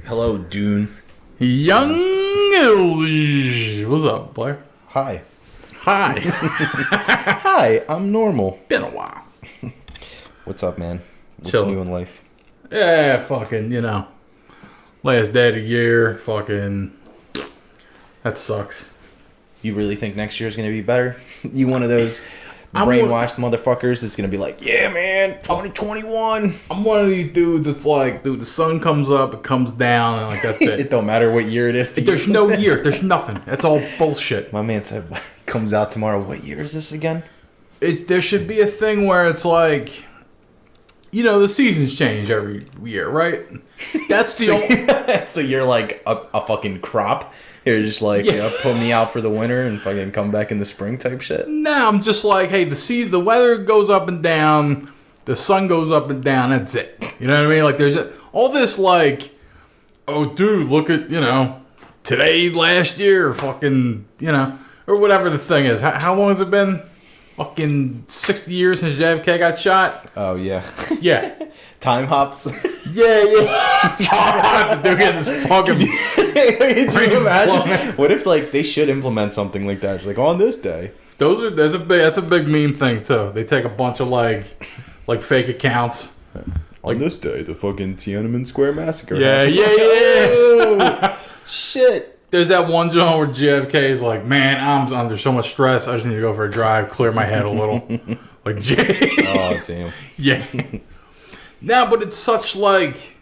Hello, Dune. Young What's up, Blair? Hi. Hi. Hi, I'm normal. Been a while. What's up, man? What's Chilling. new in life? Yeah, fucking, last day of the year, fucking, that sucks. You really think next year's gonna be better? You one of those I'm brainwashed motherfuckers that's gonna be like, yeah, man, 2021. I'm one of these dudes that's like, dude, the sun comes up, it comes down, and like, that's It it. don't matter what year it is to you. There's no year. There's nothing. That's all bullshit. My man said, comes out tomorrow. What year is this again? There should be a thing where it's like, the seasons change every year, right? That's the only... So you're like a fucking crop. You're just like, Yeah. put me out for the winter and fucking come back in the spring type shit. No, I'm just like, hey, the weather goes up and down, the sun goes up and down, that's it. You know what I mean? Like, there's all this, like, oh, dude, look at, today, last year, fucking, or whatever the thing is. How long has it been? Fucking 60 years since JFK got shot? Oh, yeah. Yeah. Time hops. Yeah. They're getting this fucking... Can you imagine? What if like they should implement something like that? It's like on this day. That's a big meme thing too. They take a bunch of like fake accounts. On this day, the fucking Tiananmen Square massacre. Yeah. Shit. There's that one zone where JFK is like, man, I'm under so much stress. I just need to go for a drive, clear my head a little. Like, Oh damn. Yeah. Now, but it's such like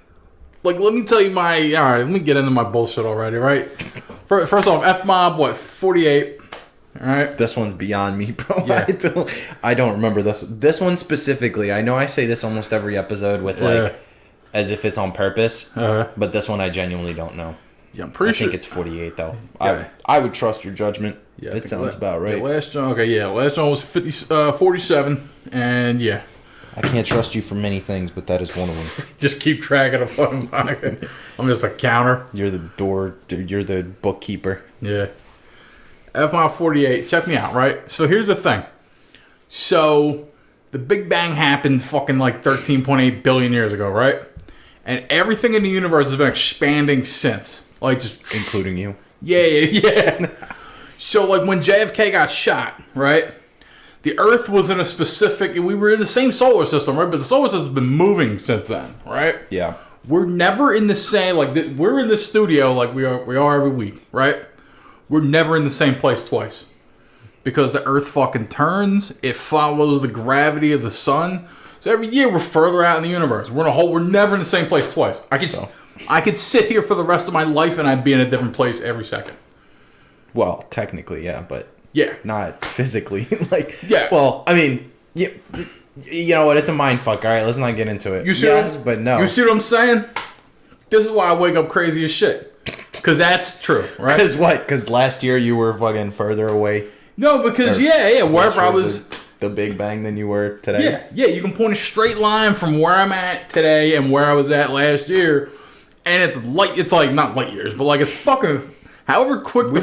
let me tell you all right, let me get into my bullshit already, right? First off, F-Mob, 48? All right. This one's beyond me, bro. Yeah. I don't remember this one specifically. I know I say this almost every episode with as if it's on purpose, but this one I genuinely don't know. Yeah, I'm pretty sure. I think it's 48 though. Yeah. I would trust your judgment. Yeah, it sounds about right. Yeah, last one was 47, and yeah. I can't trust you for many things, but that is one of them. Just keep track of the fucking pocket. I'm just a counter. You're the bookkeeper. Yeah. F-Mob 48. Check me out, right? So here's the thing. So the Big Bang happened fucking like 13.8 billion years ago, right? And everything in the universe has been expanding since. Like just... Including you. Yeah. So like when JFK got shot, right? The Earth was in a specific... We were in the same solar system, right? But the solar system's been moving since then, right? Yeah. We're never in the same... we're in the studio like we are every week, right? We're never in the same place twice. Because the Earth fucking turns. It follows the gravity of the sun. So every year we're further out in the universe. We're never in the same place twice. I could sit here for the rest of my life and I'd be in a different place every second. Well, technically, yeah, but... Yeah. Not physically. Yeah. Well, I mean, you know what? It's a mind fuck. All right, let's not get into it. You see but no. You see what I'm saying? This is why I wake up crazy as shit. Because that's true, right? Because what? Because last year you were fucking further away. No, because, wherever I was... The Big Bang than you were today. Yeah, you can point a straight line from where I'm at today and where I was at last year. And it's like, not light years, but like it's fucking... However quick the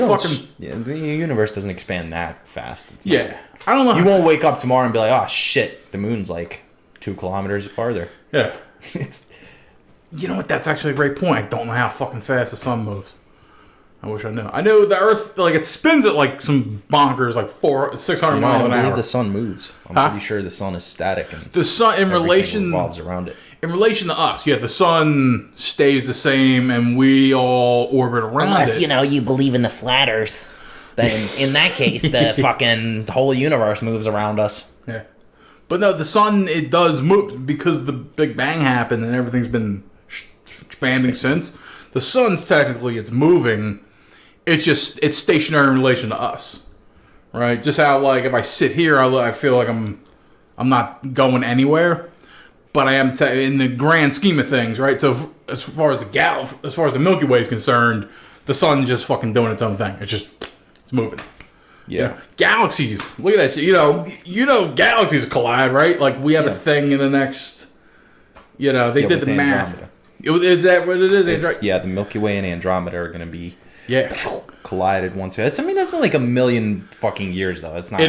universe doesn't expand that fast. I don't know. You won't wake up tomorrow and be like, oh shit, the moon's like 2 kilometers farther. Yeah. It's. You know what? That's actually a great point. I don't know how fucking fast the sun moves. I wish I knew. I know the Earth, it spins at like some bonkers, like 600 miles an hour. The sun moves. I'm pretty sure the sun is static. And the sun, in relation, revolves around it. In relation to us, the sun stays the same, and we all orbit around Unless, it. you believe in the flat Earth. Then, in that case, the whole universe moves around us. Yeah. But no, the sun, it does move because the Big Bang happened and everything's been expanding since. The sun's technically, it's moving. It's stationary in relation to us. Right? Just how, if I sit here, I feel like I'm not going anywhere. But I am in the grand scheme of things, right? So as far as the Milky Way is concerned, the sun's just fucking doing its own thing. It's moving. Yeah. Galaxies. Look at that shit. Galaxies collide, right? Like we have a thing in the next. They did the math. Is that what it is? The Milky Way and Andromeda are going to be collided once. That's not like a million fucking years though. It's not.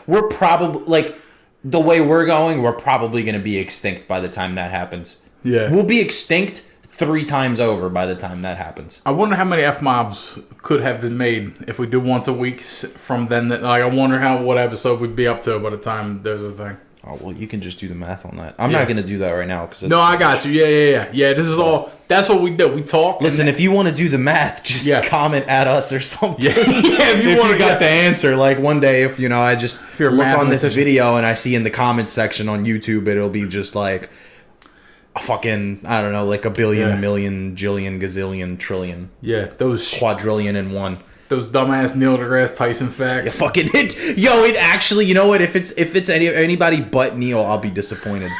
We're probably the way we're going, we're probably going to be extinct by the time that happens. Yeah. We'll be extinct 3 times over by the time that happens. I wonder how many F-mobs could have been made if we do once a week from then. Like, I wonder what episode we'd be up to by the time there's a thing. Oh, well, you can just do the math on that. I'm not going to do that right now. No, I got you. Yeah, this is all... That's what we do. We talk. Listen, if you want to do the math, just comment at us or something. Yeah, if you got the answer. Like, one day, if, I just look on this video and I see in the comments section on YouTube, it'll be just like a fucking, I don't know, like a billion, million, jillion, gazillion, trillion. Yeah, those... Quadrillion in one. Those dumbass Neil deGrasse Tyson facts. Yeah, fucking it actually, you know what? If it's anybody but Neil, I'll be disappointed.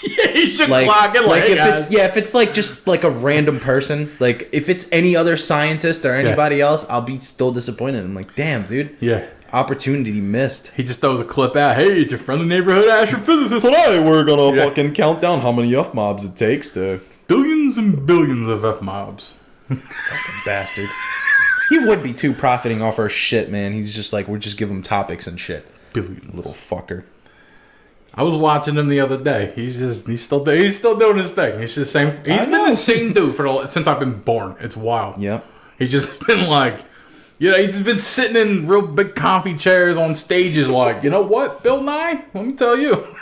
Yeah, he should clock it like if it's like just like a random person, like if it's any other scientist or anybody else, I'll be still disappointed. I'm like, damn, dude. Yeah. Opportunity missed. He just throws a clip out. Hey, it's your friendly neighborhood astrophysicist. Today we're gonna fucking count down how many F-mobs it takes to billions and billions of F-mobs. Fucking bastard. He would be too profiting off our shit, man. He's just like, we're just giving him topics and shit. Billions. Little fucker. I was watching him the other day. He's still doing his thing. He's just same. He's been the same dude since I've been born. It's wild. Yep. He's just been like, he's just been sitting in real big comfy chairs on stages like, you know what, Bill Nye? Let me tell you.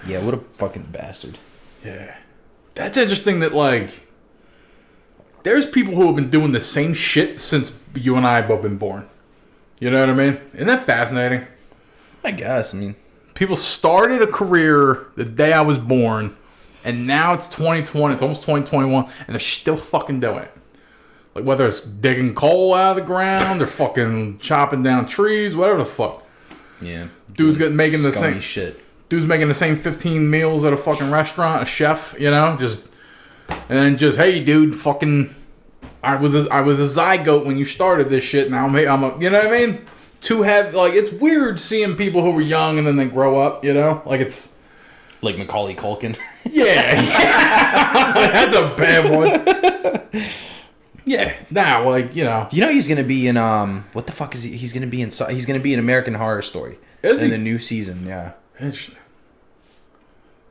Yeah, what a fucking bastard. Yeah. That's interesting that, like, there's people who have been doing the same shit since you and I have both been born. You know what I mean? Isn't that fascinating? I guess. I mean, people started a career the day I was born, and now it's 2020, it's almost 2021, and they're still fucking doing it. Like, whether it's digging coal out of the ground, or fucking chopping down trees, whatever the fuck. Yeah. Dude's making the same shit. Dude's making the same 15 meals at a fucking restaurant, a chef, and then hey, dude, fucking, I was a zygote when you started this shit. Now I'm a, you know what I mean? It's weird seeing people who were young and then they grow up, like it's like Macaulay Culkin. Yeah, that's a bad one. Yeah, he's gonna be in what the fuck is he? He's gonna be in American Horror Story in the new season. Yeah, interesting.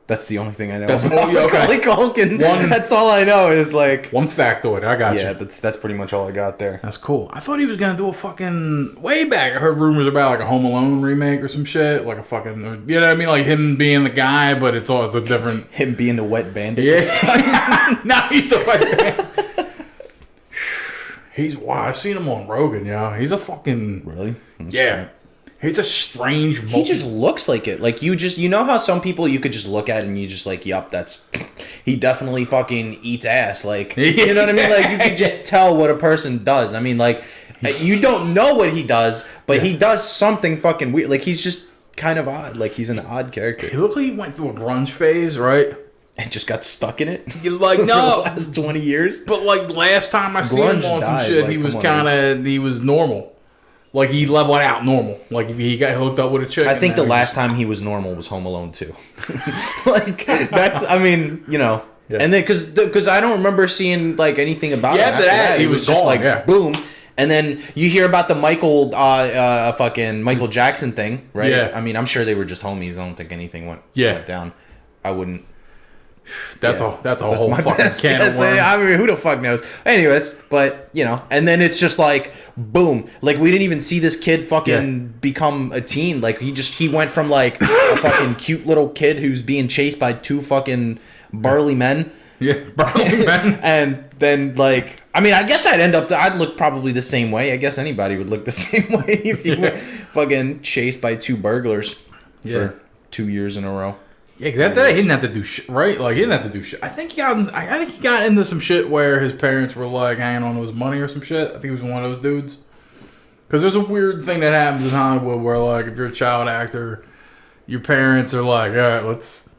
That's the only thing I know. That's Macaulay Culkin. That's all I know is like one factoid. I got you. Yeah, that's pretty much all I got there. That's cool. I thought he was gonna do a fucking way back. I heard rumors about like a Home Alone remake or some shit, like a fucking, you know what I mean, like him being the guy, but it's a different. Him being the wet bandit. Yeah. Now he's the wet bandit. I've seen him on Rogan. Yeah, he's a fucking really. Yeah. He's a strange... He just looks like it. Like, you know how some people you could just look at and you just like, yup, that's... He definitely fucking eats ass. Like, you know what I mean? Like, you could just tell what a person does. I mean, like, you don't know what he does, but he does something fucking weird. Like, he's just kind of odd. Like, he's an odd character. He looked like he went through a grunge phase, right? And just got stuck in it? Like, no. For the last 20 years? But, like, last time I seen him on some shit, like, he was normal. Like, he leveled out normal. Like, if he got hooked up with a chick. I think the last time he was normal was Home Alone 2. Like, that's, I mean, Yeah. And then, because I don't remember seeing, like, anything about him after that. He was just like, boom. And then you hear about the Michael Jackson thing, right? Yeah. I mean, I'm sure they were just homies. I don't think anything went down. I wouldn't. That's a whole fucking can of worms. I mean, who the fuck knows? Anyways, but, and then it's just like, boom. Like, we didn't even see this kid fucking become a teen. Like, he went from, like, a fucking cute little kid who's being chased by 2 fucking burly men. Yeah, burly men. And then, like, I mean, I guess I'd look probably the same way. I guess anybody would look the same way if you were fucking chased by 2 burglars for 2 years in a row. Yeah, exactly. He didn't have to do shit, right? Like, he didn't have to do shit. I think he got into some shit where his parents were, like, hanging on to his money or some shit. I think he was one of those dudes. Because there's a weird thing that happens in Hollywood where, like, if you're a child actor, your parents are like, all right, let's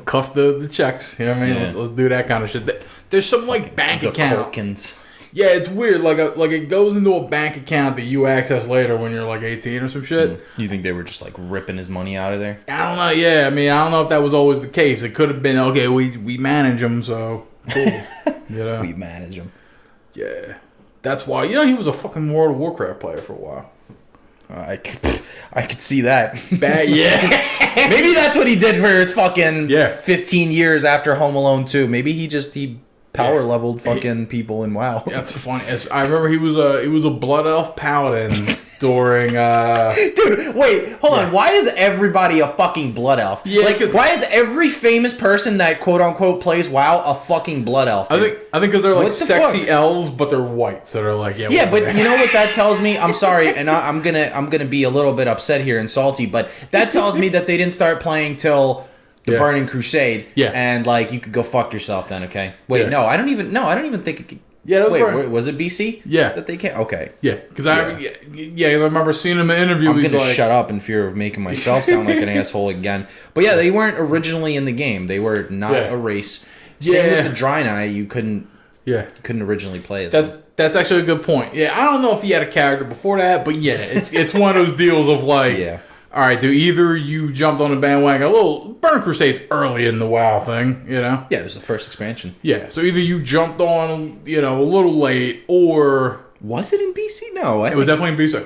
cuff the checks. You know what I mean? Yeah. Let's do that kind of shit. There's some, like, bank account. Culkins. Yeah, it's weird. Like it goes into a bank account that you access later when you're like 18 or some shit. You think they were just like ripping his money out of there? I don't know. Yeah, I mean, I don't know if that was always the case. It could have been, okay, we manage him, so cool. We manage him. Yeah, that's why. He was a fucking World of Warcraft player for a while. I could see that. Bad, yeah. Maybe that's what he did for his fucking Yeah. 15 years after Home Alone 2. Maybe he power leveled fucking people in WoW. That's funny. I remember he was a blood elf paladin during. Dude, wait, hold on. Why is everybody a fucking blood elf? Yeah, like, 'cause- why is every famous person that quote unquote plays WoW a fucking blood elf? Dude? I think because they're like What the sexy fuck? elves, but they're white, so they're like Yeah, whatever. but you know what that tells me? I'm sorry, and I'm gonna be a little bit upset here and salty, but that tells me that they didn't start playing till the Yeah. Burning Crusade. Yeah. and like you could go fuck yourself then. Okay, wait, Yeah. no, I don't even think. It could, Yeah, that was wait, Burning- was it BC? Yeah. that they can't. Okay, Yeah, because I remember seeing him in an interview. I'm He's gonna like, shut up in fear of making myself sound like an asshole again. But yeah, they weren't originally in the game. They were not Yeah. a race. Same Yeah. with the Draenei. You couldn't originally play as them. That's actually a good point. Yeah, I don't know if he had a character before that, but yeah, it's one of those deals of like, Yeah. all right, dude, either you jumped on the bandwagon, a little Burn Crusade's early in the WoW thing, you know? Yeah, it was the first expansion. Yeah, so either you jumped on, a little late, or Was it in BC? No, it was definitely in BC.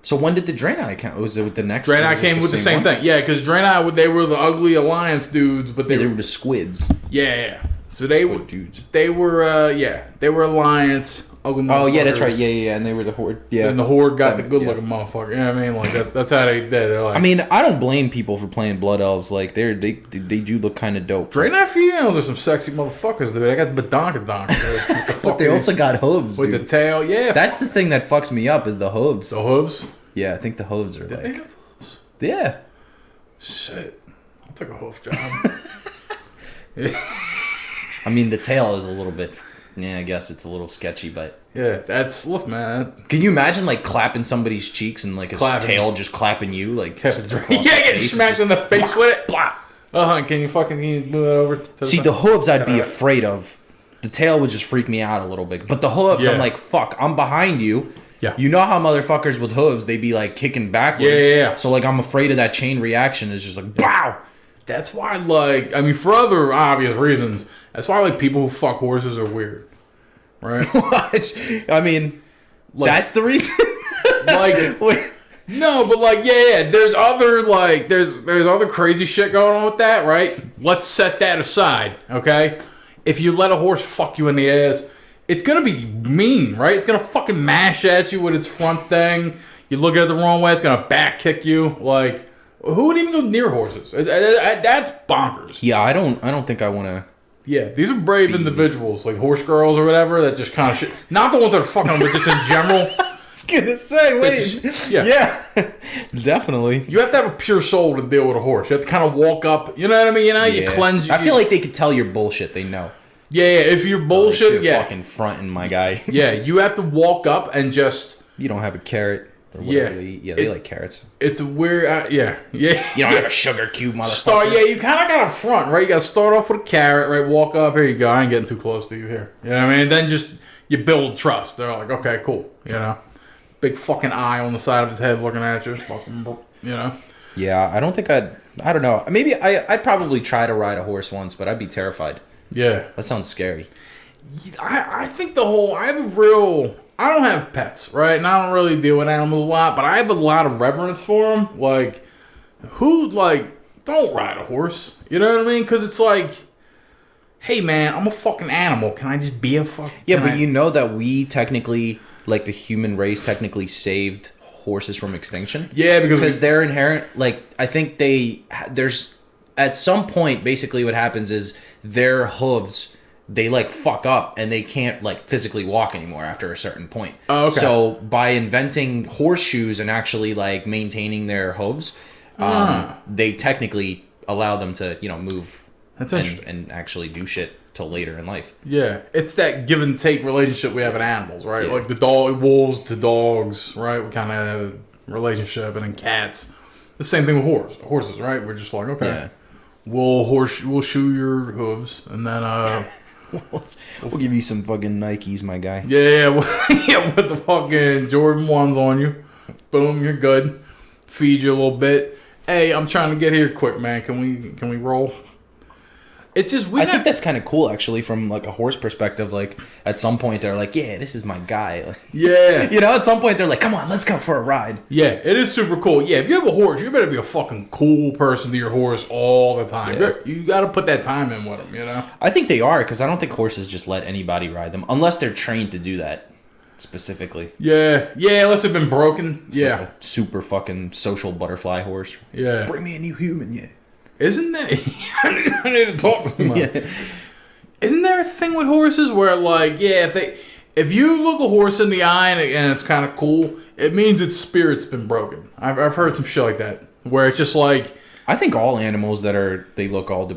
So when did the Draenei count? Was it with the next? Draenei was it came with the same one? thing. Yeah, because Draenei, they were the ugly alliance dudes, but Yeah, they they were, were the squids. yeah. So they were, Squid dudes. they were, they were alliance. Ugly Oh yeah, that's motherfuckers. right. Yeah, and they were the horde. Yeah, And the horde got the That- good looking motherfucker. You know what I mean? Like that's how they did. They're like, I mean, I don't blame people for playing blood elves. Like they do look kind of dope. Draenei females are some sexy motherfuckers, dude. They got the badonkadonk. But they also got hooves, with dude. the tail. Yeah, That's the thing that fucks me up is the hooves. the hooves. Yeah, I think the hooves are They like. have hooves. Yeah. Shit, I'll take a hoof job. I mean, the tail is a little bit. Yeah, I guess it's a little sketchy, but Yeah, that's look, man. can you imagine like clapping somebody's cheeks and like his Clapping. tail just clapping you like? Yeah, just across the get face? smacked Just- in the face with it. Blah. Can you move that over? To See, the hooves I'd be afraid of. The tail would just freak me out a little bit. But the hooves, Yeah. I'm like, fuck, I'm behind you. Yeah. You know how motherfuckers with hooves, they be like kicking backwards. Yeah. So like I'm afraid of that chain reaction. It's just like, wow. That's why, like, I mean, for other obvious reasons, that's why like people who fuck horses are weird, right? I mean, Like, that's the reason. like. Wait. No, but like, yeah. There's other like, there's other crazy shit going on with that, right? Let's set that aside, okay? If you let a horse fuck you in the ass, it's gonna be mean, right? It's gonna fucking mash at you with its front thing. You look at it the wrong way, it's gonna back kick you. Like, who would even go near horses? That's bonkers. Yeah, I don't think I want to. Yeah, these are brave individuals, like horse girls or whatever, that just kind of shit. Not the ones that are fucking them, but just in general. I was gonna say, wait. just- yeah. yeah, definitely. You have to have a pure soul to deal with a horse. You have to kind of walk up. You know what I mean? You know, you Yeah. cleanse. I feel like they could tell you're bullshit. They know. yeah. If you're bullshit, You're yeah, fucking fronting, my guy. yeah. You have to walk up and just. You don't have a carrot or Yeah. whatever they eat. Yeah, they It- like carrots. It's a weird. Yeah. You don't have a sugar cube, motherfucker. Start. Yeah, you kind of got to front, right? You got to start off with a carrot, right? Walk up. Here you go. I ain't getting too close to you here. You know what I mean? Then just you build trust. They're like, okay, cool. You know, big fucking eye on the side of his head looking at you. Fucking, you know. Yeah, I don't think I don't know. Maybe I'd probably try to ride a horse once, but I'd be terrified. Yeah. That sounds scary. I think I don't have pets, right? And I don't really deal with animals a lot, but I have a lot of reverence for them. Like, don't ride a horse. You know what I mean? Because it's like, hey, man, I'm a fucking animal. Can I just be a fucking... Yeah, can but I- you know that we technically, like the human race, technically saved horses from extinction. Yeah, because They're inherent. Like I think there's at some point basically what happens is their hooves. They like fuck up and they can't like physically walk anymore after a certain point. Oh, okay. So by inventing horseshoes and actually like maintaining their hooves, they technically allow them to move That's interesting. and actually do shit till later in life. Yeah, it's that give and take relationship we have in animals, right? Yeah. Like wolves to dogs, right? We kind of have a relationship, and then cats. The same thing with horses, right? We're just like, okay, Yeah. we'll shoe your hooves, and then We'll give you some fucking Nikes, my guy. yeah, put the fucking Jordan 1s on you. Boom, you're good. Feed you a little bit. Hey, I'm trying to get here quick, man. Can we roll? It's just I think that's kind of cool, actually, from like a horse perspective. Like at some point, they're like, "Yeah, this is my guy." Like, yeah. you know, at some point, they're like, "Come on, let's go for a ride." Yeah, it is super cool. Yeah, if you have a horse, you better be a fucking cool person to your horse all the time. Yeah. You got to put that time in with them, you know? I think they are, because I don't think horses just let anybody ride them unless they're trained to do that specifically. Yeah, unless they've been broken. It's yeah. like a super fucking social butterfly horse. Yeah. Bring me a new human, yeah. Isn't that... I need to talk to someone. Yeah. Isn't there a thing with horses where, like, yeah, if you look a horse in the eye and it's kind of cool, it means its spirit's been broken. I've heard some shit like that, where it's just like... I think all animals that are, they all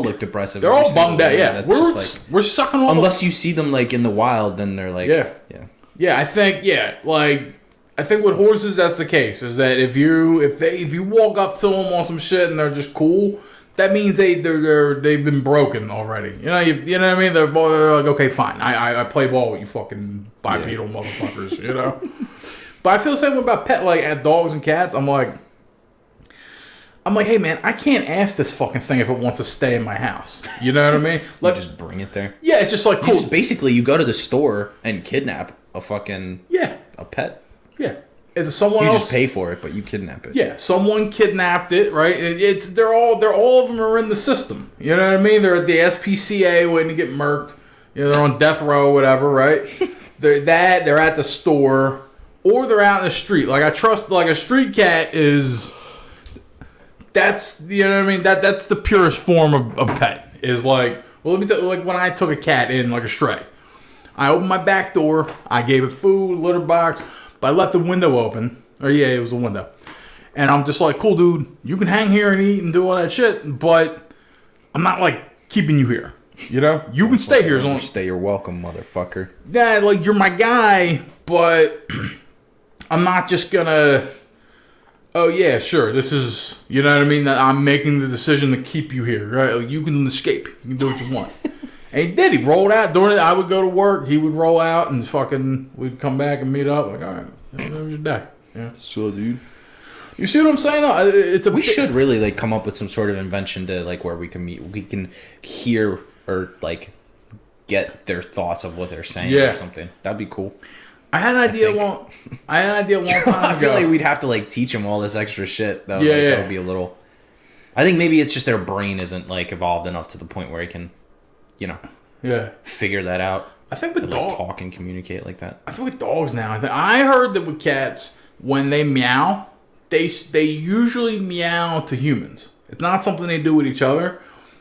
look depressive. They're every all single bummed out, day. yeah. That's We're sucking all unless you see them, like, in the wild, then they're like... Yeah. Yeah. Yeah, I think with horses that's the case. Is that if you walk up to them on some shit and they're just cool, that means they've been broken already. You know what I mean? They're like, okay, fine. I play ball with you fucking bipedal motherfuckers. You know. But I feel the same way about at dogs and cats. I'm like, hey man, I can't ask this fucking thing if it wants to stay in my house. You know what I mean? Like, You just bring it there. yeah, it's just like cool. You go to the store and kidnap a fucking a pet. Yeah. Is it someone You else? just pay for it, but you kidnap it. Yeah, someone kidnapped it, right? They're all of them are in the system. You know what I mean? They're at the SPCA waiting to get murked. You know, they're on death row, whatever, right? they're at the store, or they're out in the street. Like I trust, like a street cat is. That's you know what I mean. That's the purest form of pet. Is like, well, let me tell you, like when I took a cat in like a stray, I opened my back door, I gave it food, litter box. But I left the window open. Or yeah, it was a window. And I'm just like, cool, dude. You can hang here and eat and do all that shit. But I'm not like keeping you here. You know? You can stay here as long as... Stay your welcome, motherfucker. Yeah, like you're my guy. But I'm not just gonna... Oh yeah, sure. This is... You know what I mean? That I'm making the decision to keep you here. Right? Like, you can escape. You can do what you want. And he did. He rolled out during it. I would go to work. He would roll out and fucking... We'd come back and meet up. Like, all right. That was your day. Yeah. So, dude. You see what I'm saying? We should really like come up with some sort of invention to like where we can meet. We can hear or like get their thoughts of what they're saying or something. That'd be cool. I had an idea a long time ago. I feel like we'd have to like teach them all this extra shit though. Yeah, like, yeah. That would be a little... I think maybe it's just their brain isn't like evolved enough to the point where it can, you know... Yeah. Figure that out. I think with dogs, like talk and communicate like that. I think with dogs now. I heard that with cats, when they meow, they usually meow to humans. It's not something they do with each other.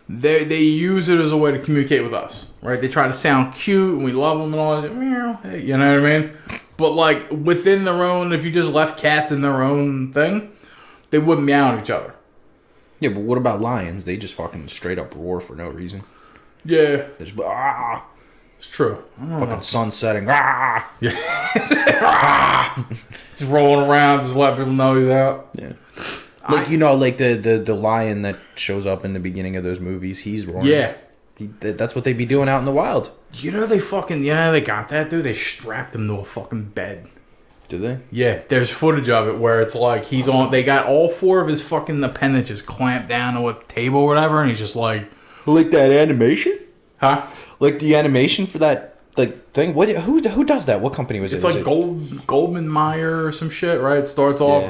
They use it as a way to communicate with us, right? They try to sound cute and we love them and all that. Meow, hey, you know what I mean? But like within their own, if you just left cats in their own thing, they wouldn't meow at each other. Yeah, but what about lions? They just fucking straight up roar for no reason. Yeah, They just ah, it's true. fucking sun setting. Ah, Just rolling around, just let people know he's out. yeah. Like you know, like the lion that shows up in the beginning of those movies, he's roaring. Yeah. That's what they be doing out in the wild. You know they got that, dude? They strapped him to a fucking bed. Did they? Yeah, there's footage of it where it's like they got all four of his fucking appendages clamped down to a table or whatever, and he's just like... Like that animation? Huh? Like the animation for that like thing? Who does that? What company was it? It's like Goldman Mayer or some shit, right? It starts off,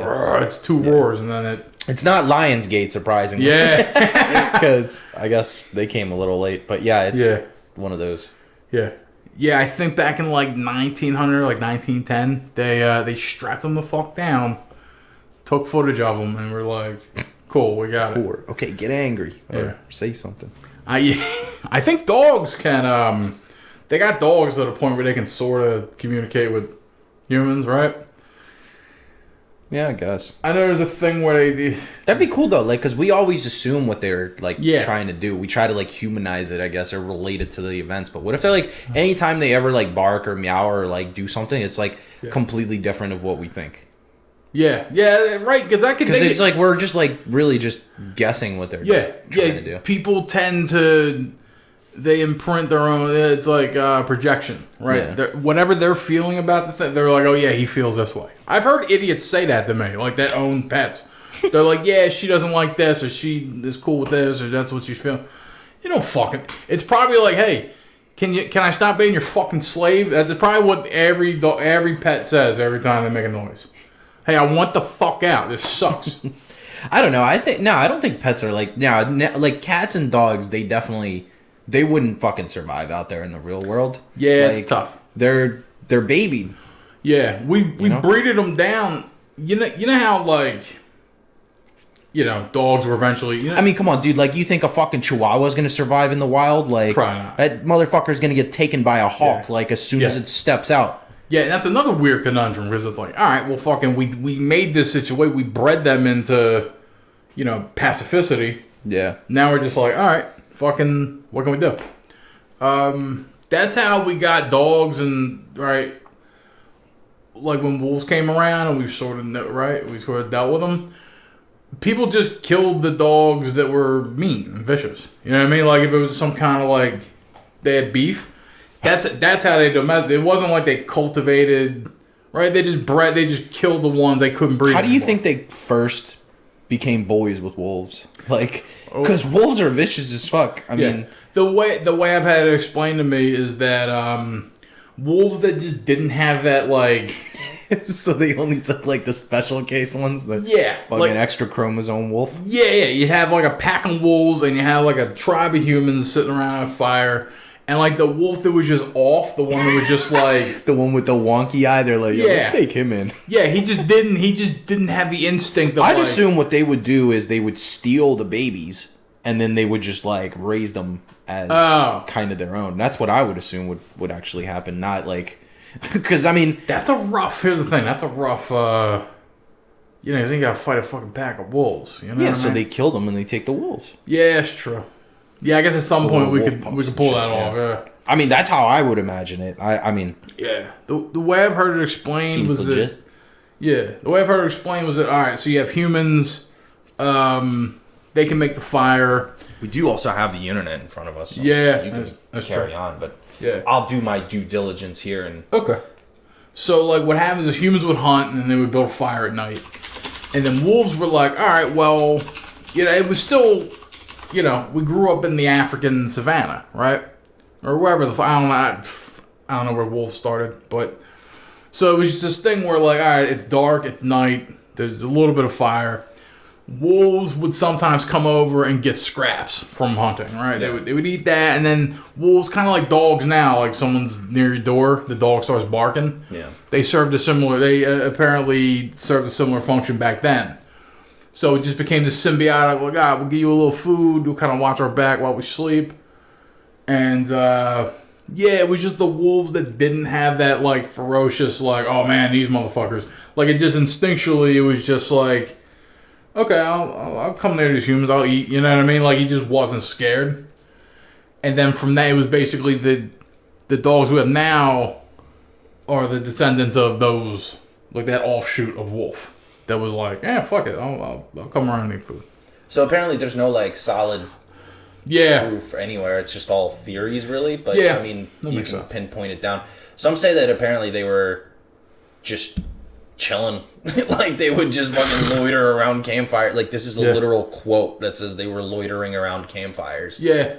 it's two roars, and then it... It's not Lionsgate, surprisingly. Yeah. Because I guess they came a little late. But yeah, it's one of those. Yeah. Yeah, I think back in like 1900, like 1910, they strapped him the fuck down, took footage of him, and we're like, cool, we got it. Okay, get angry. Or say something. I think dogs can, they got dogs at a point where they can sort of communicate with humans, right? Yeah, I guess. I know there's a thing where That'd be cool though, like, because we always assume what they're like Yeah. trying to do. We try to like humanize it, I guess, or relate it to the events. But what if they're like, anytime they ever like bark or meow or like do something, it's like completely different of what we think. Yeah, right, because it's like we're just like really just guessing what they're trying to do. People tend to they imprint their own. It's like projection, right? Yeah. Whatever they're feeling about the thing, they're like, "Oh yeah, he feels this way." I've heard idiots say that to me, like that own pets. They're like, yeah, she doesn't like this, or she is cool with this, or that's what she's feeling. You don't fucking. It's probably like, hey, can I stop being your fucking slave? That's probably what every pet says every time they make a noise. Hey, I want the fuck out. This sucks. I don't know. I don't think pets are like like cats and dogs. They wouldn't fucking survive out there in the real world. Yeah, like, it's tough. They're babied. Yeah, we breeded them down. You know how like, dogs were eventually. I mean, come on, dude. Like, you think a fucking Chihuahua is gonna survive in the wild? Like, probably not. That motherfucker's gonna get taken by a hawk. Yeah. Like as soon as it steps out. Yeah, and that's another weird conundrum because it's like, all right, well, fucking, we made this situation. We bred them into, pacificity. Yeah. Now we're just like, all right, fucking, what can we do? That's how we got dogs and right. Like when wolves came around and we sort of dealt with them. People just killed the dogs that were mean and vicious. You know what I mean? Like if it was some kind of like they had beef, that's how they domesticated. It wasn't like they cultivated, right? They just killed the ones they couldn't breed. How do you anymore. think they first became bullies with wolves? Like, because wolves are vicious as fuck. I mean, the way I've had it explained to me is that wolves that just didn't have that like. So they only took like the special case ones, the fucking like, extra chromosome wolf. Yeah. You have like a pack of wolves, and you have like a tribe of humans sitting around a fire, and like the wolf that was just off, the one that was just like the one with the wonky eye. They're like, let's take him in. Yeah, he just didn't have the instinct of. I'd assume what they would do is they would steal the babies, and then they would just like raise them as kind of their own. That's what I would assume would actually happen. Not like. Because, I mean... Here's the thing. That's a rough, you gotta fight a fucking pack of wolves, so they kill them and they take the wolves. Yeah, it's true. Yeah, I guess at some point we could pull that off, yeah. I mean, that's how I would imagine it. I mean... Yeah. The way I've heard it explained was legit. That... Yeah. The way I've heard it explained was that, alright, so you have humans, they can make the fire. We do also have the internet in front of us. So yeah. You can carry on, but... Yeah, I'll do my due diligence here and okay. So like, what happens is humans would hunt and then they would build a fire at night, and then wolves were like, all right, well, it was still, we grew up in the African savannah, right, or wherever I don't know where wolves started, but so it was just this thing where like, all right, it's dark, it's night, there's a little bit of fire. Wolves would sometimes come over and get scraps from hunting, right? Yeah. They would eat that, and then wolves, kind of like dogs now, like someone's near your door, the dog starts barking. Yeah. They apparently served a similar function back then. So it just became this symbiotic, like, we'll give you a little food, we'll kind of watch our back while we sleep. And, it was just the wolves that didn't have that, like, ferocious, like, oh man, these motherfuckers. Like, it just instinctually, it was just like, okay, I'll come near these humans, I'll eat, you know what I mean? Like, he just wasn't scared. And then from that, it was basically the dogs we have now are the descendants of those, like that offshoot of wolf. That was like, fuck it, I'll come around and eat food. So apparently there's no, like, solid proof anywhere. It's just all theories, really. But, I mean, you can pinpoint it down. Some say that apparently they were just... chilling. Like they would just fucking loiter around campfire. Like this is a literal quote that says they were loitering around campfires. Yeah,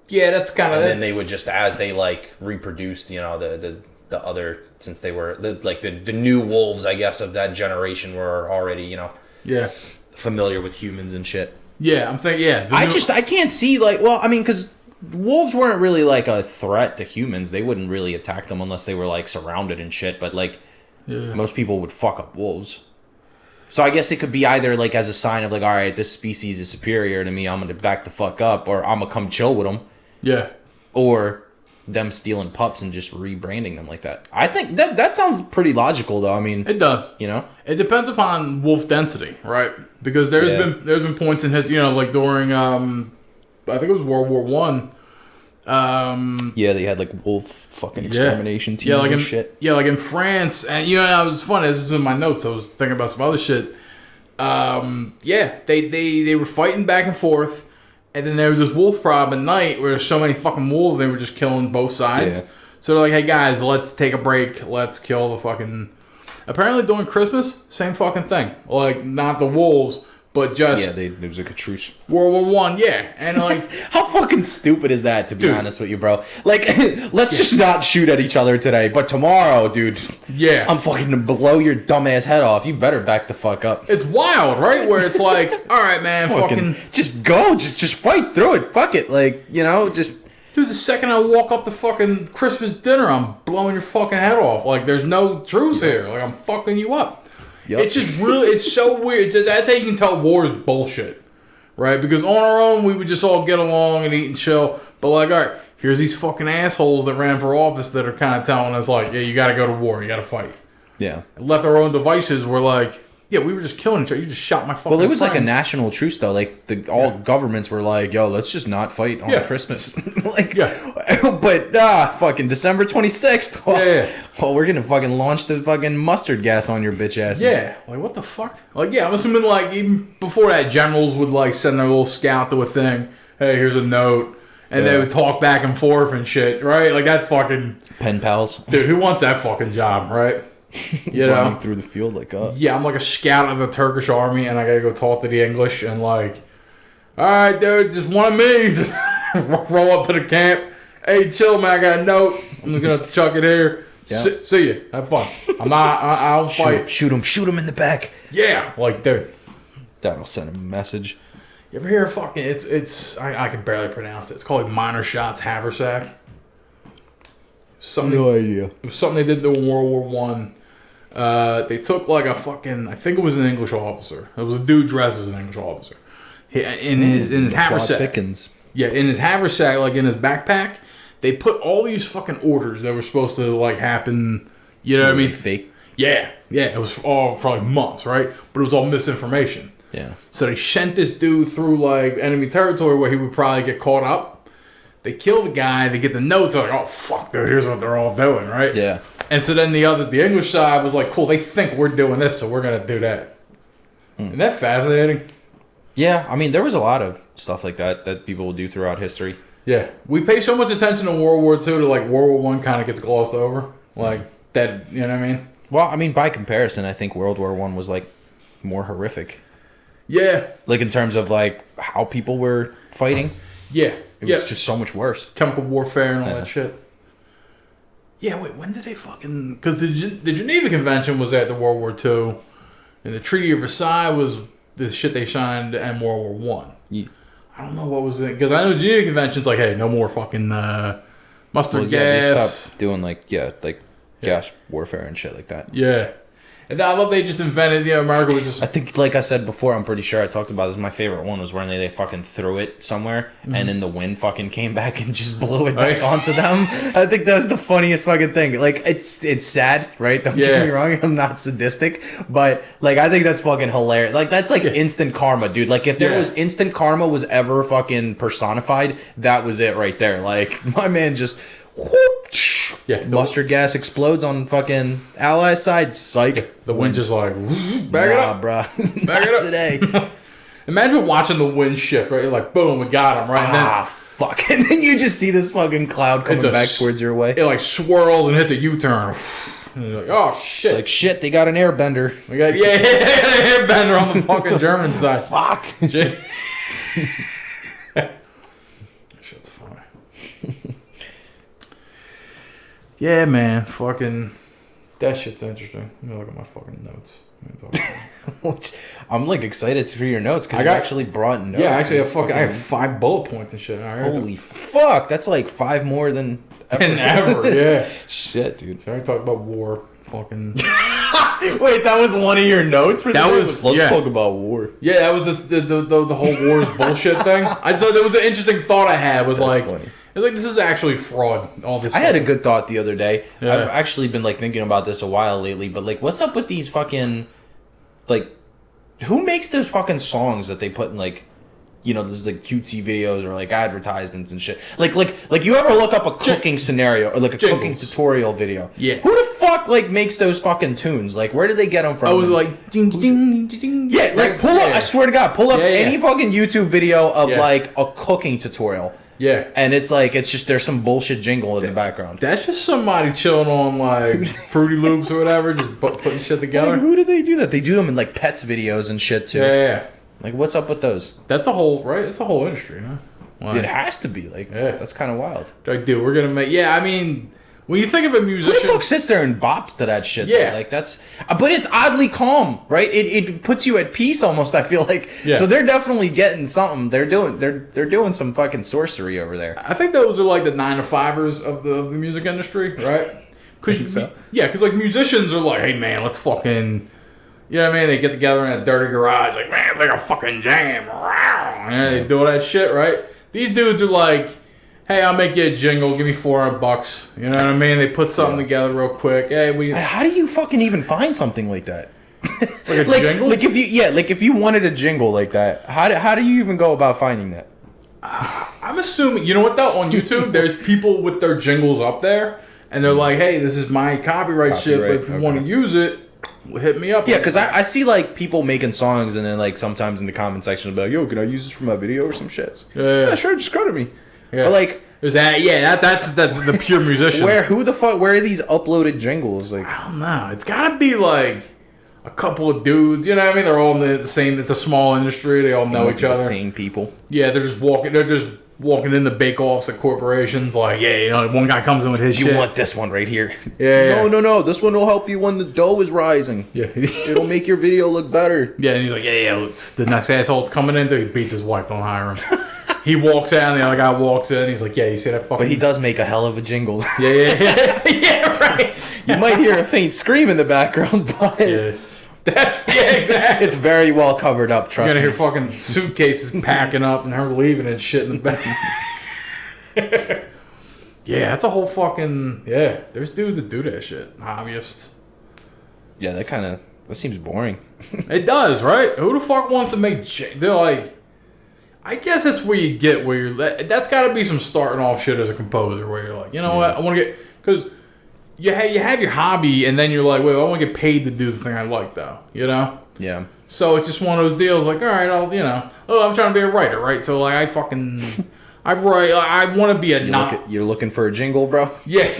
that's kind of. And then they would just, as they like reproduced, the other, since they were the new wolves, I guess, of that generation were already familiar with humans and shit. Yeah, I'm thinking. I can't see because wolves weren't really like a threat to humans. They wouldn't really attack them unless they were like surrounded and shit. But like. Yeah. Most people would fuck up wolves. So I guess it could be either like as a sign of like, all right, this species is superior to me, I'm going to back the fuck up, or I'm going to come chill with them. Yeah. Or them stealing pups and just rebranding them like that. I think that sounds pretty logical though. I mean, it does. It depends upon wolf density, right? Because there's been points in history, like during I think it was World War One. They had like wolf fucking extermination teams and shit. Yeah, like in France, and it was funny. This is in my notes. I was thinking about some other shit. They were fighting back and forth, and then there was this wolf problem at night where there's so many fucking wolves. They were just killing both sides. Yeah. So they're like, "Hey guys, let's take a break. Let's kill the fucking." Apparently during Christmas, same fucking thing. Like, not the wolves, but just it was like a truce. World War I, yeah. And like, how fucking stupid is that, to be honest with you, bro? Like, let's just not shoot at each other today, but tomorrow, dude, I'm fucking gonna blow your dumbass head off. You better back the fuck up. It's wild, right? Where it's like, all right, man, fucking just go, just fight through it. Fuck it, like, you know, just. Dude, the second I walk up to fucking Christmas dinner, I'm blowing your fucking head off. Like, there's no truce here. Like, I'm fucking you up. Yep. It's just really, it's so weird. That's how you can tell war is bullshit, right? Because on our own, we would just all get along and eat and chill. But like, all right, here's these fucking assholes that ran for office that are kind of telling us like, yeah, you got to go to war, you got to fight. Yeah. Left our own devices. We're like, yeah, we were just killing each other. You just shot my fucking. Well, it was friend. like a national truce though. Like all governments were like, "Yo, let's just not fight on Christmas." Like, but fucking December 26th. Well, we're gonna fucking launch the fucking mustard gas on your bitch asses. Yeah, like what the fuck? Like, yeah, I'm assuming like even before that, generals would like send their little scout to a thing. Hey, here's a note, and they would talk back and forth and shit, right? Like that's fucking pen pals. Dude, who wants that fucking job, right? You know, running through the field like yeah, I'm like a scout of the Turkish army, and I gotta go talk to the English, and like, all right, dude, just one of me. Just roll up to the camp. Hey, chill, man. I got a note. I'm just gonna chuck it here. Yep. See you. Have fun. I'm not. I'll fight. Shoot him in the back. Yeah, like, dude, that'll send him a message. You ever hear fucking? I can barely pronounce it. It's called minor shots haversack. No idea. It was something they did in World War One. They took like a fucking, I think it was an English officer. It was a dude dressed as an English officer. In his haversack. Yeah, in his haversack, like in his backpack, they put all these fucking orders that were supposed to like happen. You know what I mean? Fake. Yeah. It was all for like months, right? But it was all misinformation. Yeah. So they sent this dude through like enemy territory where he would probably get caught up. They kill the guy. They get the notes. They're like, oh fuck, dude, here's what they're all doing, right? Yeah. And so then the English side was like, cool, they think we're doing this, so we're going to do that. Isn't that fascinating? Yeah, I mean, there was a lot of stuff like that people will do throughout history. Yeah. We pay so much attention to World War II to, like, World War I kind of gets glossed over. Like, that, you know what I mean? Well, I mean, by comparison, I think World War I was, like, more horrific. Yeah. Like, in terms of, like, how people were fighting. Yeah. It was just so much worse. Chemical warfare and all that shit. Yeah, wait, when did they fucking... Because the Geneva Convention was at the World War II, and the Treaty of Versailles was the shit they signed to end World War I. Yeah. I don't know what was it, because I know the Geneva Convention's like, hey, no more fucking mustard gas. They stopped doing, gas warfare and shit like that. Yeah. And I love they just invented, America was just... I think, like I said before, I'm pretty sure I talked about this, my favorite one was when they fucking threw it somewhere, and then the wind fucking came back and just blew it back onto them. I think that's the funniest fucking thing. Like, it's sad, right? Don't get me wrong, I'm not sadistic, but, like, I think that's fucking hilarious. Like, that's, like, instant karma, dude. Like, if there was instant karma was ever fucking personified, that was it right there. Like, my man just... whoop, mustard gas explodes on fucking Allies side. Psych. The wind just like back it up, bro. Back it up today. Imagine watching the wind shift, right? You're like, boom, we got him, right? And then, fuck. And then you just see this fucking cloud coming back towards your way. It like swirls and hits a U-turn. And you're like, oh shit. It's like, shit, they got an airbender. We got an airbender on the fucking German side. Fuck. Shit's funny. Yeah, man, fucking, that shit's interesting. Let me look at my fucking notes. I'm like excited to hear your notes because you actually brought notes. Yeah, actually, I have 5 bullet points and shit. Holy fuck, that's like 5 more than ever. Yeah. Shit, dude. So I talked about war. Fucking. Wait, that was one of your notes for that? Let's talk about war. Yeah, that was the whole war's bullshit thing. I just thought there was an interesting thought I had. Was that's like. Funny. It's like, this is actually fraud. All this. I had a good thought the other day. Yeah. I've actually been like thinking about this a while lately, but like, what's up with these fucking, like, who makes those fucking songs that they put in like, there's like cutesy videos or like advertisements and shit. Like you ever look up a cooking scenario or like a cooking tutorial video? Yeah. Who the fuck like makes those fucking tunes? Like, where did they get them from? I was like, ding, ding, ding, ding. Yeah, like pull up. I swear to God, pull up any fucking YouTube video of like a cooking tutorial. Yeah. And it's like, it's just, there's some bullshit jingle in the background. That's just somebody chilling on like Fruity Loops or whatever, just putting shit together. Like, who do they do that? They do them in like pets videos and shit too. Yeah. Like, what's up with those? That's a whole, right? It's a whole industry, huh? Like, It has to be. Like, that's kind of wild. like, dude, we're gonna make. Yeah, I mean, when you think of a Who musician, the fuck sits there and bops to that shit? Yeah. Though? Like, that's. But it's oddly calm, right? It puts you at peace almost. I feel like. Yeah. So they're definitely getting something. They're doing some fucking sorcery over there. I think those are like the 9-to-5ers of the music industry, right? Because because like musicians are like, hey man, let's fucking. You know what I mean? They get together in a dirty garage, like, man, it's like a fucking jam. And they do all that shit, right? These dudes are like, hey, I'll make you a jingle. Give me $400. You know what I mean? They put something together real quick. Hey, How do you fucking even find something like that? like a jingle? Like if you wanted a jingle like that, how do you even go about finding that? I'm assuming, you know what though? On YouTube, there's people with their jingles up there, and they're like, hey, this is my copyright shit, but if you want to use it, hit me up. Yeah, because I see like people making songs, and then like sometimes in the comment section, they'll be like, yo, can I use this for my video or some shit? Yeah, sure, just credit me. Yeah. But like, there's that. Yeah, that's the pure musician. where are these uploaded jingles? Like, I don't know. It's gotta be like a couple of dudes. You know what I mean? They're all in the same. It's a small industry. They all know each other. Same people. Yeah, they're just walking. They're just walking in the bake-offs at corporations. Like, yeah, you know, one guy comes in with his shit. You want this one right here? Yeah. No. This one will help you when the dough is rising. Yeah. It'll make your video look better. Yeah, and he's like, yeah. The next asshole's coming in, he beats his wife. Don't hire him. He walks out, and the other guy walks in. He's like, yeah, you see that fucking... But he does make a hell of a jingle. Yeah. Yeah, right. You might hear a faint scream in the background, but... Yeah. Exactly. It's very well covered up, trust me. You're gonna hear fucking suitcases packing up and her leaving and shit in the back. Yeah, that's a whole fucking... Yeah, there's dudes that do that shit. Hobbyists. Yeah, that seems boring. It does, right? Who the fuck wants to make... They're like... I guess that's where you get where you're... That's got to be some starting off shit as a composer where you're like, you know what? I want to get... Because you have your hobby and then you're like, wait, I want to get paid to do the thing I like, though. You know? Yeah. So it's just one of those deals like, all right, I'm trying to be a writer, right? So like I write, I want to be a... You're looking for a jingle, bro? Yeah.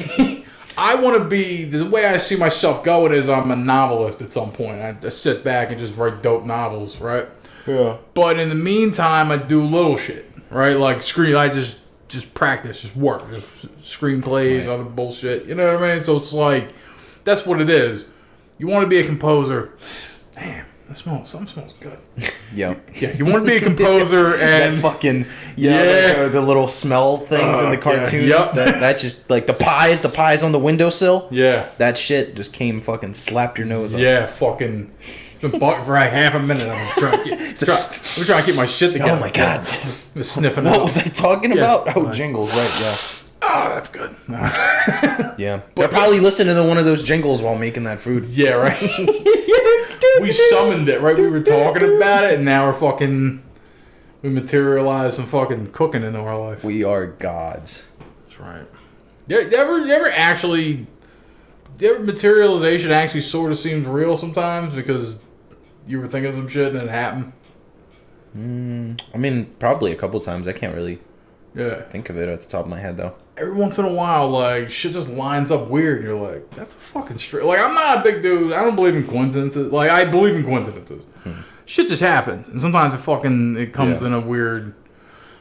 I want to be... The way I see myself going is I'm a novelist at some point. I sit back and just write dope novels, right? Yeah. But in the meantime, I do little shit, right? Like I just practice, just work, just screenplays, other bullshit. You know what I mean? So it's like, that's what it is. You want to be a composer. Damn, something smells good. Yeah. Yeah, you want to be a composer and... that fucking, the little smell things in the cartoons. Yeah. Yep. That just, like the pies on the windowsill. Yeah. That shit just came fucking slapped your nose up. Yeah, fucking... Been barking for like half a minute. I'm trying to keep my shit together. Oh my god! I was sniffing. What was I talking about? Oh, Right. Jingles, right? Oh, that's good. Yeah. They're probably listening to one of those jingles while making that food. Yeah, right. We summoned it, right? We were talking about it, and now we materialized some fucking cooking into our life. We are gods. That's right. You ever materialization actually sort of seems real sometimes because you were thinking some shit and it happened? I mean, probably a couple times. I can't really Yeah. think of it at the top of my head, though. Every once in a while, like, shit just lines up weird. You're like, that's a fucking straight... Like, I'm not a big dude. I don't believe in coincidences. Like, I believe in coincidences. Shit just happens. And sometimes it comes in a weird...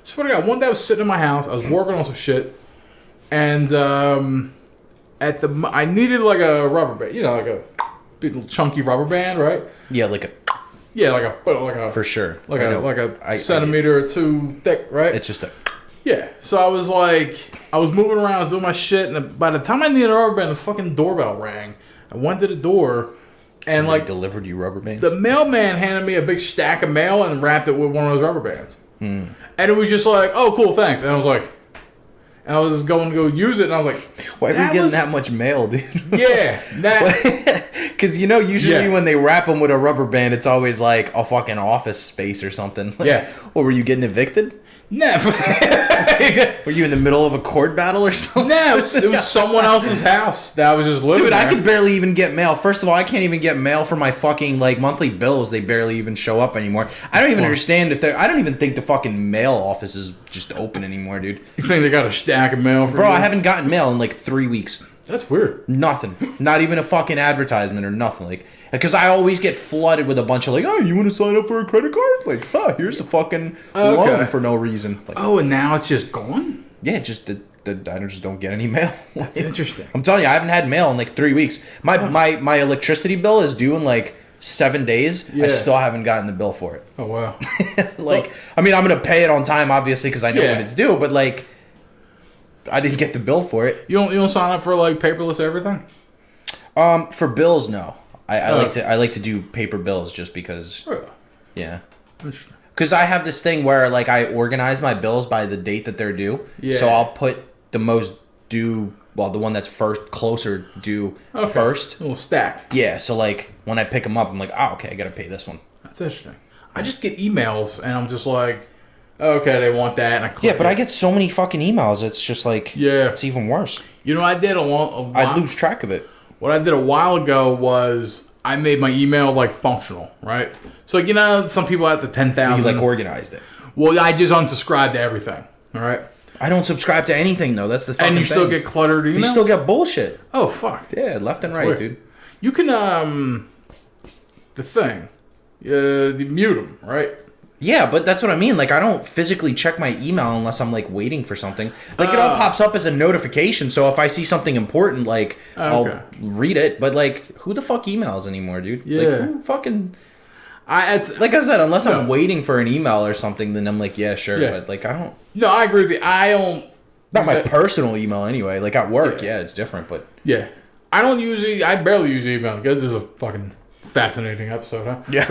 Swear to God, one day I was sitting in my house. I was working on some shit. And, I needed, like, a rubber band. You know, like a big little chunky rubber band, right? Yeah, like a... Yeah, like a... For sure. Like a centimeter or two thick, right? It's just a... Yeah, so I was moving around, I was doing my shit, and by the time I needed a rubber band, the fucking doorbell rang. I went to the door, and Somebody delivered you rubber bands? the mailman handed me a big stack of mail and wrapped it with one of those rubber bands. And it was just like, oh, cool, thanks. And I was like, and I was going to go use it, and I was like, why are you getting that much mail, dude? Yeah, that... Because, usually when they wrap them with a rubber band, it's always like a fucking office space or something. Like, Yeah. What, were you getting evicted? Never. Were you in the middle of a court battle or something? No, it was someone else's house that I was just living Dude, there. I could barely even get mail. First of all, I can't even get mail for my fucking like monthly bills. They barely even show up anymore. I don't even understand if they're. I don't even think the fucking mail office is just open anymore, dude. You think they got a stack of mail for Bro, you? I haven't gotten mail in like 3 weeks. That's weird. Nothing. Not even a fucking advertisement or nothing. Like, because I always get flooded with a bunch of like, oh, you want to sign up for a credit card? Like, huh, here's a fucking loan for no reason. Like, Oh, and now it's just gone? yeah, just I just don't get any mail. That's interesting. I'm telling you, I haven't had mail in like 3 weeks. My electricity bill is due in like 7 days. Yeah. I still haven't gotten the bill for it. Oh, wow. Like, I mean, I'm gonna pay it on time, obviously, because I know Yeah. when it's due. But like, I didn't get the bill for it. You don't sign up for, like, paperless everything? For bills, no. I Oh. like to do paper bills just because. Oh, Yeah. interesting. Because I have this thing where like I organize my bills by the date that they're due. Yeah. So I'll put the most due, well, the one that's closer due Okay. first. A little stack. Yeah. So like when I pick them up, I'm like, oh, okay, I gotta pay this one. That's interesting. I just get emails, and I'm just like, okay, they want that, and I click Yeah, but it. I get so many fucking emails. It's just like, Yeah. it's even worse. You know what I did a while... I'd lose track of it. What I did a while ago was I made my email, like, functional, right? So, like, you know, some people have the 10,000... You like organized it. Well, I just unsubscribe to everything, all right? I don't subscribe to anything though. That's the fucking And you still thing. get cluttered emails? You still get bullshit. Oh, fuck. Yeah, left and right, weird. dude. You can, the thing, mute them, right? Yeah, but that's what I mean. Like, I don't physically check my email unless I'm, like, waiting for something. Like, it all pops up as a notification, so if I see something important, like, Okay. I'll read it. But, like, who the fuck emails anymore, dude? Yeah. Like, who fucking... It's Like I said, unless I'm No. waiting for an email or something, then I'm like, yeah, sure. Yeah. But, like, I don't... No, I agree with you. I don't... Not my use it- personal email, anyway. Like, at work, Yeah. yeah, it's different, but... Yeah. I don't usually... I barely use email because this is a fucking fascinating episode, huh? Yeah.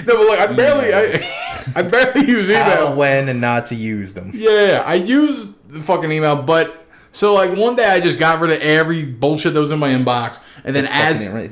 No, but, like, I barely... I barely use email. How, when, and not to use them. Yeah, I use the fucking email, but... So, like, one day I just got rid of every bullshit that was in my inbox, and then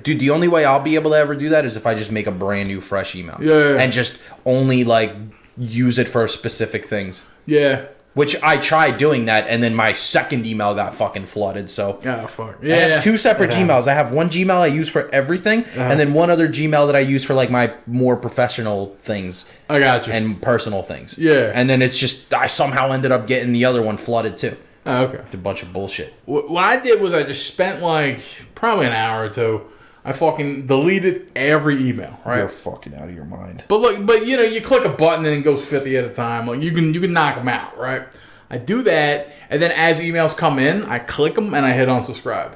Dude, the only way I'll be able to ever do that is if I just make a brand new fresh email. Yeah. And just only, like, use it for specific things. Yeah. Which I tried doing that, and then my second email got fucking flooded, so... Oh, fuck. I Yeah. have two separate Yeah. Gmails. I have one Gmail I use for everything, and then one other Gmail that I use for, like, my more professional things I got you. and personal things. Yeah. And then it's just... I somehow ended up getting the other one flooded, too. Oh, okay. It's a bunch of bullshit. What I did was I just spent, like, probably an hour or two. I fucking deleted every email, right? You're fucking out of your mind. But look, you know, you click a button and it goes 50 at a time. Like you can knock them out, right? I do that, and then as emails come in, I click them and I hit unsubscribe.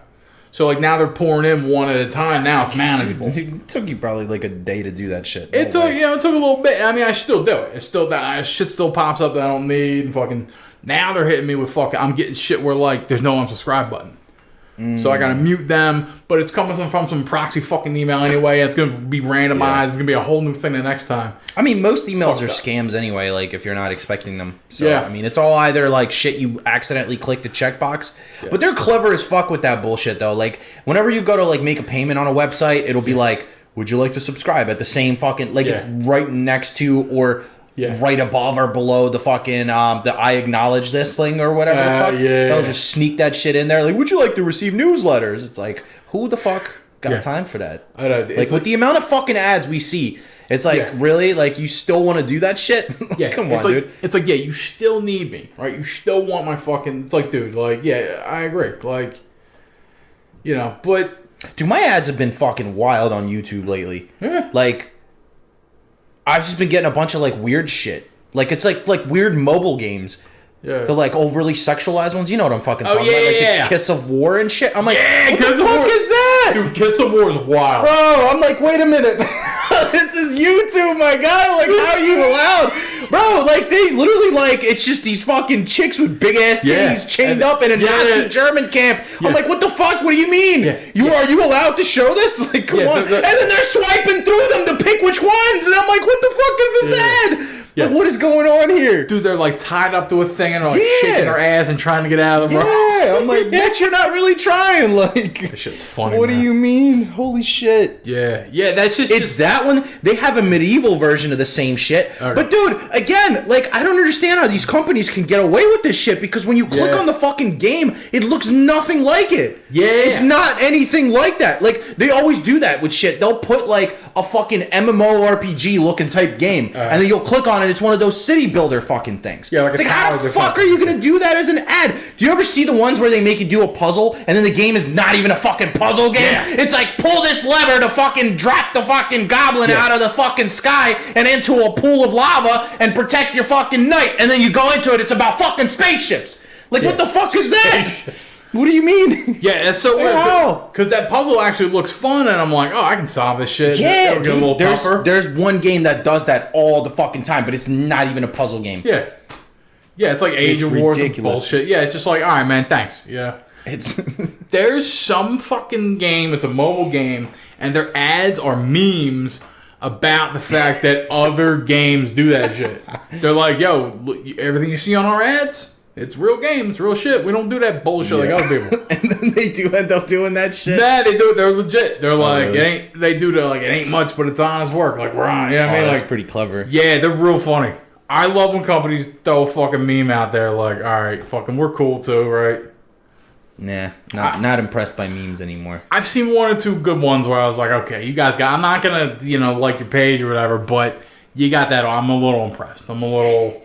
So like now they're pouring in one at a time. Now it's manageable. It took you probably like a day to do that shit. It took it took a little bit. I mean, I still do it. It's still that shit still pops up that I don't need. And fucking now they're hitting me with fucking. I'm getting shit where like there's no unsubscribe button. So I gotta mute them, but it's coming from some proxy fucking email anyway, and it's gonna be randomized. Yeah. It's gonna be a whole new thing the next time. I mean, most emails are fucked up. scams anyway, like, if you're not expecting them. So, Yeah. I mean, it's all either, like, shit you accidentally clicked a checkbox. But they're clever as fuck with that bullshit, though. Like, whenever you go to, like, make a payment on a website, it'll be like, would you like to subscribe? At the same fucking, like, it's right next to or right above or below the fucking, the I acknowledge this thing or whatever the fuck. yeah. They'll just sneak that shit in there. Like, would you like to receive newsletters? It's like, who the fuck got time for that? I know. Like, It's with the amount of fucking ads we see, it's like, really? Like, you still want to do that shit? Yeah, Come it's on, like, dude. It's like, yeah, you still need me, right? You still want my fucking... It's like, dude, like, yeah, I agree. Like, you know, but... Dude, my ads have been fucking wild on YouTube lately. Yeah. Like, I've just been getting a bunch of, like, weird shit. Like, it's like weird mobile games. Yeah. The, like, overly sexualized ones. You know what I'm fucking talking yeah, about. Like, yeah. the Kiss of War and shit. I'm like, what Kiss the of fuck War. is that? Dude, Kiss of War is wild. Bro, I'm like, wait a minute. This is YouTube, my guy. Like, how are you allowed? Bro, like, they literally, like, it's just these fucking chicks with big ass titties Yeah. chained And- up in a yeah, Nazi yeah. German camp. Yeah. I'm like, what the fuck? What do you mean? Yeah. Are you allowed to show this? Like, come Yeah, on. the- And then they're swiping through them to pick which ones. And I'm like, what the fuck is this ad? Yeah. Like, what is going on here? Dude, they're like tied up to a thing and are like Yeah. shaking their ass and trying to get out of them. Yeah. try. I'm like, bitch, you're not really trying. Like, That shit's funny. what man. do you mean? Holy shit. Yeah, that's just. It's that one. They have a medieval version of the same shit. Okay. But dude, again, like I don't understand how these companies can get away with this shit because when you click Yeah. on the fucking game, it looks nothing like it. Yeah. It's not anything like that. Like they always do that with shit. They'll put like a fucking MMORPG looking type game and then you'll click on it, it's one of those city builder fucking things. Yeah, like it's a like how tower the defense. fuck are you gonna do that as an ad? Do you ever see the ones where they make you do a puzzle and then the game is not even a fucking puzzle game? Yeah. It's like pull this lever to fucking drop the fucking goblin Yeah. out of the fucking sky and into a pool of lava and protect your fucking knight. And then you go into it, it's about fucking spaceships. Like what the fuck is that? What do you mean? Yeah, that's so weird. How? Because that puzzle actually looks fun, and I'm like, oh, I can solve this shit. Yeah, It'll get a little dude, tougher. there's one game that does that all the fucking time, but it's not even a puzzle game. Yeah. Yeah, it's like Age It's of Wars and ridiculous. bullshit. Yeah, it's just like, all right, man, thanks. Yeah. It's There's some fucking game, it's a mobile game, and their ads are memes about the fact that other games do that shit. They're like, yo, look, everything you see on our ads, it's real game, it's real shit. We don't do that bullshit like other people. and then they do end up doing that shit. Nah, they do it. They're legit. They're like, really? it ain't. They do the like, it ain't much, but it's honest work. Like we're on. You know what I mean? that's Like, pretty clever. yeah, they're real funny. I love when companies throw a fucking meme out there. Like, all right, fucking, we're cool too, right? Nah, not impressed by memes anymore. I've seen one or two good ones where I was like, okay, you guys got. I'm not gonna, like your page or whatever, but you got that. I'm a little impressed. I'm a little,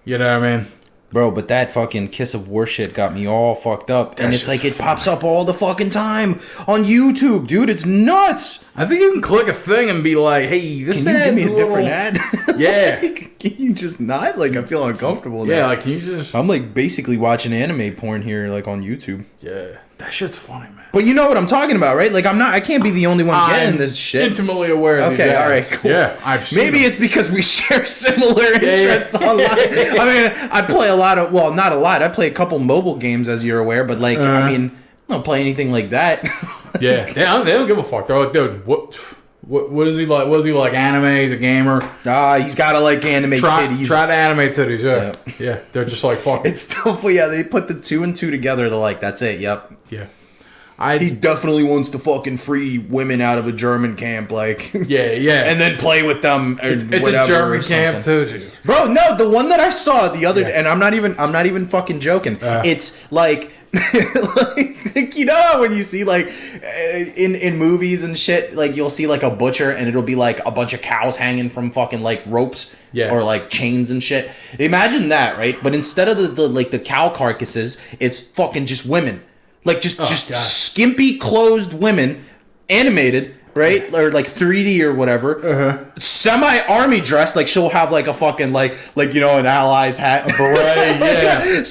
you know what I mean? Bro, but that fucking Kiss of War shit got me all fucked up. And it's like shit's it pops up all the fucking time on YouTube, dude. It's nuts. I think you can click a thing and be like, hey, this Can you give me a ad's different little- ad? Yeah. Can you just not? Like, I feel uncomfortable now. Yeah, like, can you just? I'm like basically watching anime porn here, like on YouTube. Yeah, that shit's funny, man. But you know what I'm talking about, right? Like, I can't be the only one getting I'm this shit. intimately aware of these Okay, all ads. right, cool. Yeah, I've seen Maybe them. it's because we share similar interests online. I mean, I play a lot of, well, not a lot. I play a couple mobile games, as you're aware, but like, I mean, I don't play anything like that. Yeah, they don't give a fuck. They're like, dude, what is he like? What is he like? Anime? He's a gamer. He's got to like anime titties. Try to animate titties. Yeah, yeah. They're just like fuck. It's still, yeah, they put the 2 and 2 together. They're like, that's it. Yep. Yeah, He definitely wants to fucking free women out of a German camp, like. yeah. And then play with them. Or it's whatever, a German or camp something. too. Jesus. Bro, no, the one that I saw the other day, and I'm not even fucking joking. It's like, like, you know how when you see like in movies and shit, like you'll see like a butcher and it'll be like a bunch of cows hanging from fucking like ropes or like chains and shit. Imagine that, right? But instead of the cow carcasses, it's fucking just women, like just God. skimpy clothed women, animated. Right, or like 3D or whatever, semi-army dress. Like she'll have like a fucking like an Allies hat, a beret, yeah.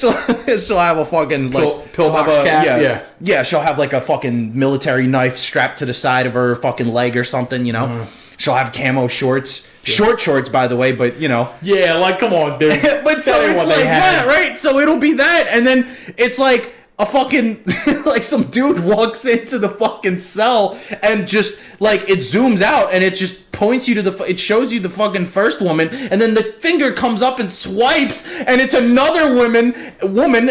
she'll have a fucking like pillbox she'll have cap, yeah. She'll have like a fucking military knife strapped to the side of her fucking leg or something. You know, she'll have camo shorts, short shorts by the way, but you know, Yeah, like come on, dude. but so it's like that, right? So it'll be that, and then it's like a fucking like some dude walks into the fucking cell and just like it zooms out and it just points you to it shows you the fucking first woman and then the finger comes up and swipes and it's another woman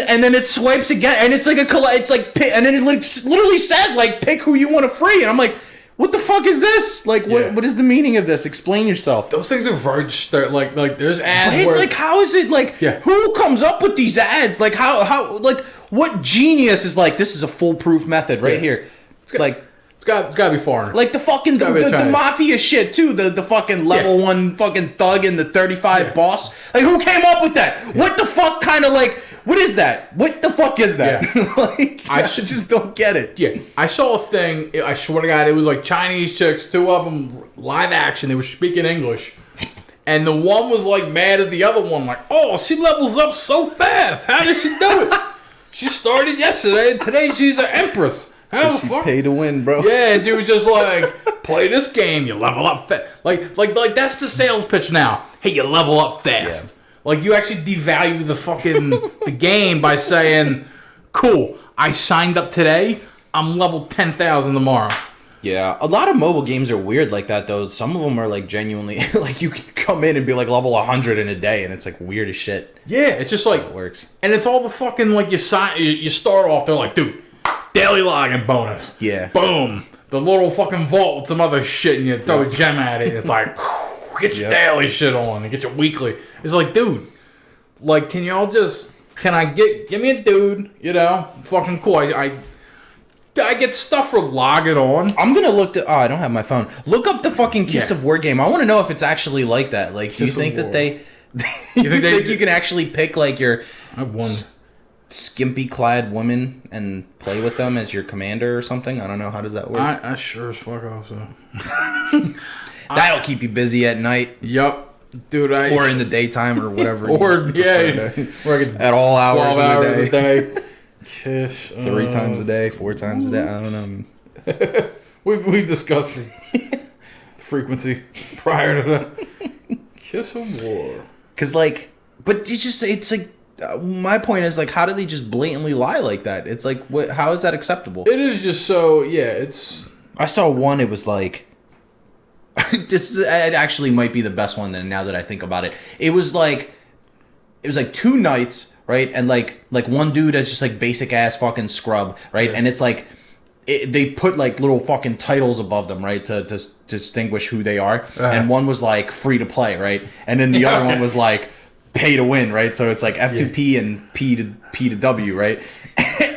and then it swipes again and it's like it's like and then it literally says like pick who you want to free and I'm like, what the fuck is this? Like, what is the meaning of this? Explain yourself. Those things are very like there's ads. But it's where like, how is it like? Yeah. Who comes up with these ads? Like, how like what genius is like? This is a foolproof method right here. Like, it's got to be foreign. like the fucking the mafia shit too. The fucking level 1 fucking thug and the 35 boss. Like, who came up with that? What the fuck kind of like? What is that? What the fuck is that? Like, I just don't get it. Yeah, I saw a thing. I swear to God, it was like Chinese chicks, 2 of them live action. They were speaking English, and the one was like mad at the other one, like, "Oh, she levels up so fast. How did she do it? She started yesterday, and today she's an empress. How the She fuck?" pay to win, bro. Yeah, and she was just like, "Play this game, you level up fast." Like that's the sales pitch now. Hey, you level up fast. Yeah. Like, you actually devalue the fucking the game by saying, "Cool, I signed up today. I'm level 10,000 tomorrow." Yeah, a lot of mobile games are weird like that though. Some of them are like genuinely like you can come in and be like level 100 in a day, and it's like weird as shit. Yeah, it's just like It works. and it's all the fucking like you start off. They're like, dude, daily login bonus. Yeah. Boom. The little fucking vault with some other shit, and you throw a gem at it. It's like, get your daily shit on and get your weekly. It's like, dude, like, can y'all just give me a dude? You know, fucking cool. I get stuff for logging on. I'm gonna look. I don't have my phone. Look up the fucking Kiss Yeah. of War game. I want to know if it's actually like that. Like, do you Kiss of think that War. they? you think you can actually pick like your I won. skimpy clad women and play with them as your commander or something? I don't know. How does that work? I sure as fuck hope so. That'll keep you busy at night Yup, dude. or in the daytime or whatever. or you yeah, prefer to- working at all 12 hours, hours of the day. a day. Kiss 3 times a day, 4 times a day. I don't know. We've discussed the frequency prior to that. Kiss of War. Cause like, but it's like. My point is like, how do they just blatantly lie like that? It's like, what? How is that acceptable? It is just so it's. I saw one. It was like, it actually might be the best one. Then now that I think about it, it was like 2 nights, right? And like one dude that's just like basic ass fucking scrub, right? Yeah. And it's like, they put like little fucking titles above them, right, to distinguish who they are. And one was like free to play, right? And then the other one was like pay to win, right? So it's like F2P and P to W, right?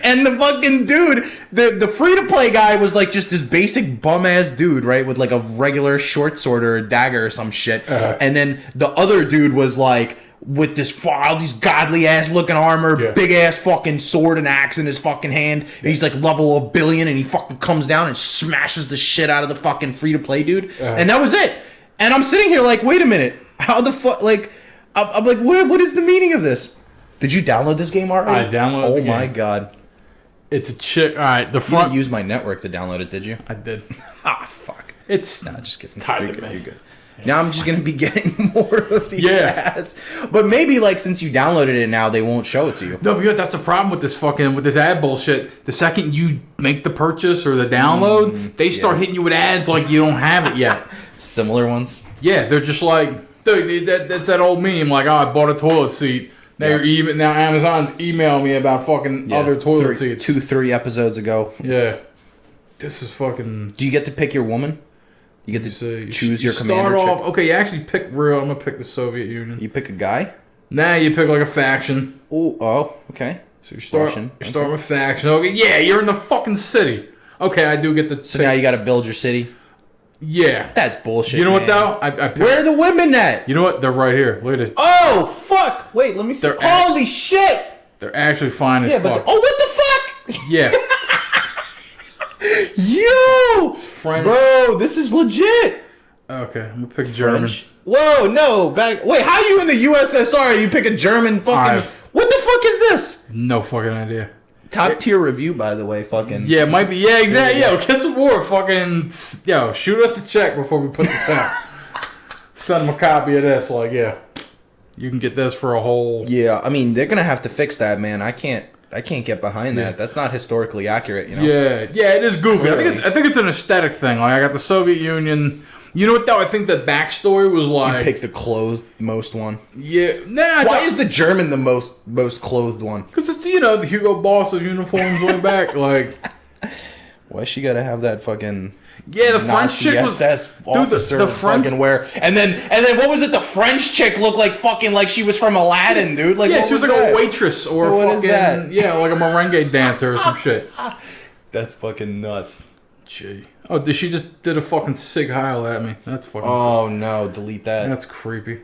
And the fucking dude, the free to play guy was like just this basic bum ass dude, right, with like a regular short sword or a dagger or some shit. And then the other dude was like with this all these godly ass looking armor, big ass fucking sword and axe in his fucking hand. And he's like level 1 billion, and he fucking comes down and smashes the shit out of the fucking free to play dude. And that was it. And I'm sitting here like, wait a minute, how the fuck? Like, I'm like, what is the meaning of this? Did you download this game already? I downloaded Oh the my game. god. It's a chick. All right, the You front. didn't use my network to download it, did you? I did. Ah, fuck. It's Nah, just kidding. tied You're to good. me. You're good. Now I'm just gonna be getting more of these Yeah. ads. But maybe like since you downloaded it now, they won't show it to you. No, but that's the problem with this ad bullshit. The second you make the purchase or the download, they start hitting you with ads like you don't have it yet. Similar ones. Yeah, they're just like, dude, that's that old meme. Like, oh, I bought a toilet seat. Now now Amazon's emailing me about fucking other toilet seats. 2-3 episodes ago. Yeah, this is fucking. Do you get to pick your woman? You get to So choose your start commander off. chick? Okay, you actually pick real. I'm gonna pick the Soviet Union. You pick a guy? Now you pick like a faction. Oh, okay. So you start. Russian. You start with faction. Okay, yeah, you're in the fucking city. Okay, I do get the. So now you got to build your city. Yeah. That's bullshit. You know what man. though? I picked, Where are the women at? You know what? They're right here. Look at it. Oh fuck! Wait, let me see. They're Holy shit! They're actually fine as Yeah, but fuck. oh, what the fuck? Yeah. Yo, French. bro, this is legit. Okay, I'm gonna pick German. French. Whoa, no, back. Wait, how you in the USSR? You pick a German fucking. What the fuck is this? No fucking idea. Top tier review, by the way. Fucking. Yeah, it might be. Yeah, exactly. Yo, Kiss of War. Fucking. Yo, shoot us a check before we put this out. Send them a copy of this. Like, yeah, you can get this for a whole. Yeah, I mean they're gonna have to fix that, man. I can't get behind that. That's not historically accurate, you know. Yeah, it is goofy. Clearly. I think it's an aesthetic thing. Like, I got the Soviet Union. You know what though? I think the backstory was like. Pick the clothed most one. Yeah, nah. Why is the German the most clothed one? Because it's the Hugo Boss's uniforms way back. Like, Why she gotta have that fucking yeah, the French Nazi chick was. SS officer the French- fucking wear, and then what was it? The French chick looked like fucking like she was from Aladdin, dude. Like Yeah, what she was like that? a waitress or What fucking is that? yeah, like a merengue dancer or some shit. That's fucking nuts. Gee. Oh, she just did a fucking Sig Heil at me. That's fucking. Oh no, delete that. That's creepy.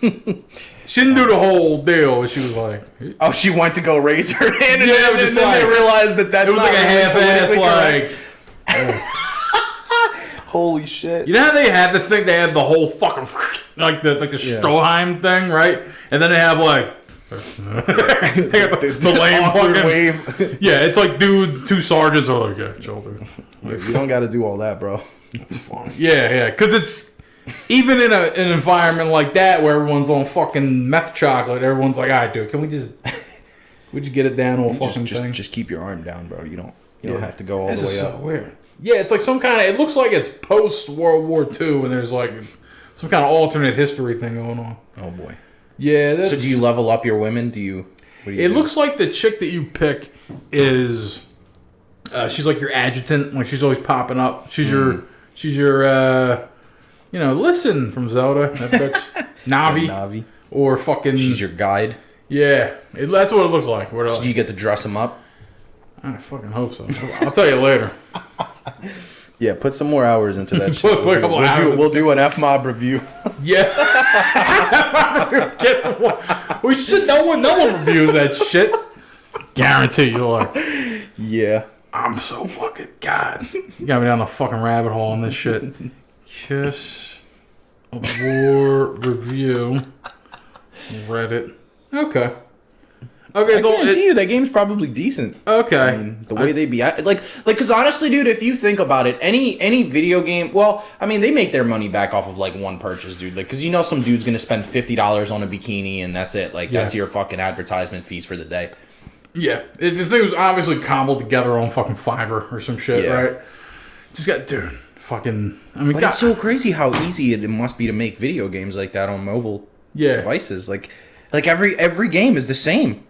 She didn't do the whole deal. She was like, it Oh, she went to go raise her hand, and, Yeah, it then, was just and then they like- realized that that's was not like a really half-ass politically like. correct. Holy shit! You know how they have the thing? They have the whole fucking like the Stroheim thing, right? And then they have like. They got the lame awkward fucking wave. yeah. It's like dudes, 2 sergeants are like, yeah, chill, dude. You don't got to do all that, bro. It's fun. Yeah, because it's even in an environment like that where everyone's on fucking meth chocolate. Everyone's like, all right, dude, can we just get it down to a fucking thing? Just keep your arm down, bro. You don't have to go all the This way is up. so weird. Yeah, it's like some kind of. It looks like it's post World War II, and there's like some kind of alternate history thing going on. Oh boy. Yeah. That's, So do you level up your women? Do you? What do you It do? looks like the chick that you pick is. She's like your adjutant. Like she's always popping up. She's your. Listen from Zelda. That bitch. Navi. Navi. Or fucking. She's your guide. Yeah, that's what it looks like. So do you get to dress them up? I fucking hope so. I'll tell you later. Yeah, put some more hours into that shit. Put a couple hours We'll do an F-Mob review. Yeah. We should. No one reviews that shit. Guarantee you are. Yeah. I'm so fucking God. You got me down the fucking rabbit hole on this shit. Kiss of War review. Reddit. Okay. Okay, I guarantee you that game's probably decent. Okay. I mean, the way they be because honestly, dude, if you think about it, any video game, well, I mean, they make their money back off of like one purchase, dude. Like, because some dude's gonna spend $50 on a bikini and that's it. Like, that's your fucking advertisement fees for the day. Yeah, the thing was obviously cobbled together on fucking Fiverr or some shit, right? Just got, dude, fucking. I mean, but it's so crazy how easy it must be to make video games like that on mobile devices. Like every game is the same.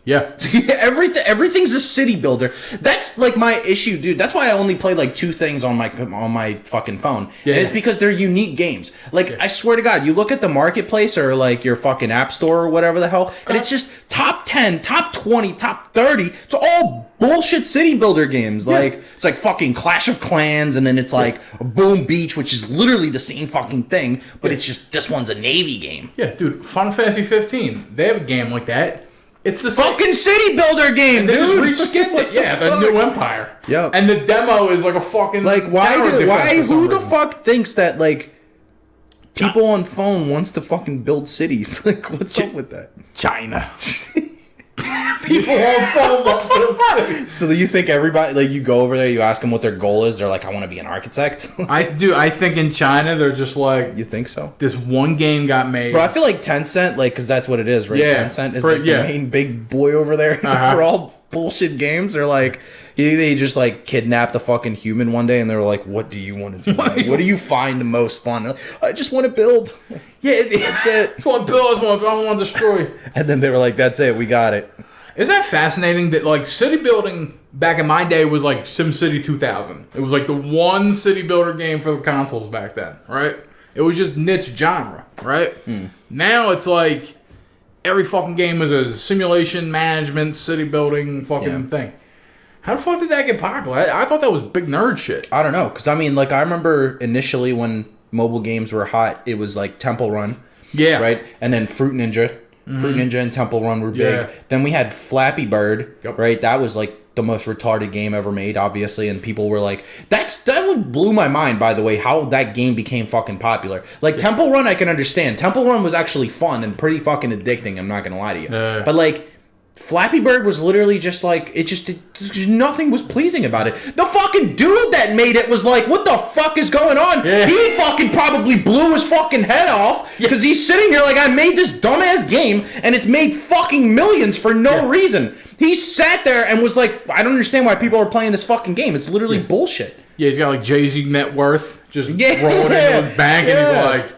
Yeah. Everything's a city builder. That's like my issue, dude. That's why I only play like 2 things on my fucking phone. Yeah. And it's because they're unique games. Like, I swear to God, you look at the marketplace or like your fucking app store or whatever the hell, and it's just top 10, top 20, top 30. It's all bullshit city builder games. Like, it's like fucking Clash of Clans, and then it's like Boom Beach, which is literally the same fucking thing, but it's just this one's a Navy game. Yeah, dude. Final Fantasy 15. They have a game like that. It's the fucking city builder game, they dude. Just reskinned it. Yeah, the New Empire. Yep. And the demo is like a fucking like who the reason. fuck thinks that like people on phone wants to fucking build cities? Like, what's up with that? China. People on phone love build cities. So you think everybody, like, you go over there, you ask them what their goal is, they're like, I want to be an architect? I think in China they're just like, you think so? This one game got made. Bro, I feel like Tencent, like, because that's what it is, right? Yeah. Tencent is like the main big boy over there for all bullshit games. They're like, they just like kidnapped the fucking human one day and they were like, what do you want to do? What do you find the most fun? I just want to build. Yeah, that's it. I just want to build, I want to destroy. And then they were like, that's it, we got it. Isn't that fascinating that like city building back in my day was like SimCity 2000? It was like the one city builder game for the consoles back then, right? It was just niche genre, right? Now it's like every fucking game is a simulation management city building fucking thing. How the fuck did that get popular? I thought that was big nerd shit. I don't know, because I mean, like, I remember initially when mobile games were hot, it was like Temple Run. Yeah. Right? And then Fruit Ninja. Fruit Ninja and Temple Run were big. Yeah. Then we had Flappy Bird, right? That was like the most retarded game ever made, obviously, and people were like, that blew my mind, by the way, how that game became fucking popular. Like, Temple Run, I can understand. Temple Run was actually fun and pretty fucking addicting, I'm not gonna lie to you. But like, Flappy Bird was literally just like, nothing was pleasing about it. The fucking dude that made it was like, what the fuck is going on? Yeah. He fucking probably blew his fucking head off because he's sitting here like, I made this dumbass game and it's made fucking millions for no reason. He sat there and was like, I don't understand why people are playing this fucking game. It's literally bullshit. Yeah, he's got like Jay-Z net worth just rolling into his bank and he's like,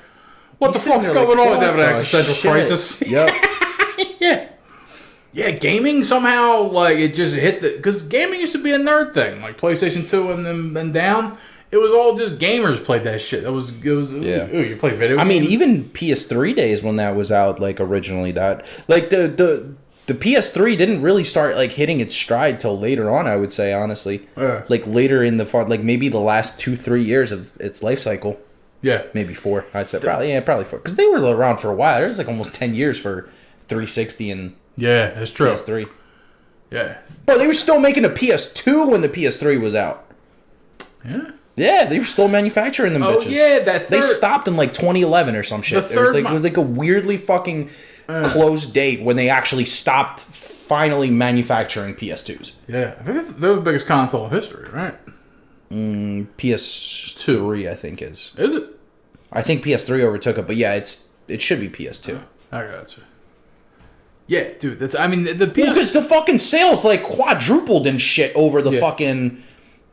what the fuck's going on? He's having an existential crisis. Yep. Yeah, gaming somehow, like, it just hit because gaming used to be a nerd thing, like PlayStation 2 and then down. It was all just gamers played that shit. It was you play video games. I mean, even PS3 days when that was out, like, originally that, like, the PS3 didn't really start, like, hitting its stride till later on, I would say, honestly. Yeah. Like, later in like, maybe the last 2-3 years of its life cycle. Yeah. Maybe 4, I'd say. Probably 4. Because they were around for a while. It was, like, almost 10 years for 360 and... Yeah, that's true. PS3. Yeah. Bro, they were still making a PS2 when the PS3 was out. Yeah. Yeah, they were still manufacturing them bitches. Yeah, that They stopped in like 2011 or some shit. It was like a weirdly fucking close date when they actually stopped finally manufacturing PS2s. Yeah, I think they're the biggest console in history, right? PS3, I think is. Is it? I think PS3 overtook it, but yeah, it should be PS2. I got you. Yeah, dude, that's. I mean, the PS. Because the fucking sales like quadrupled and shit over the fucking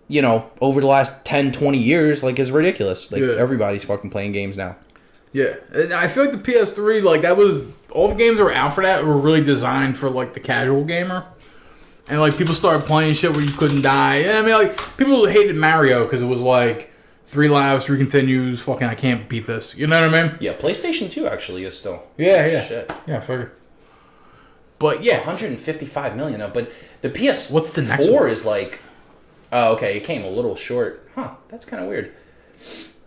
you know, over the last 10, 20 years, like, is ridiculous. Like, Yeah. everybody's fucking playing games now. Yeah, and I feel like the PS3, like, that was all the games that were out for that were really designed for like the casual gamer, and like people started playing shit where you couldn't die. Yeah, I mean, like people hated Mario because it was like 3 lives, 3 continues. Fucking, I can't beat this. You know what I mean? Yeah, PlayStation 2 actually is still. Yeah. Shit. Yeah, I figure. But yeah, 155 million now, but the PS4 What's the next one? is like, oh, okay, it came a little short. Huh, that's kind of weird.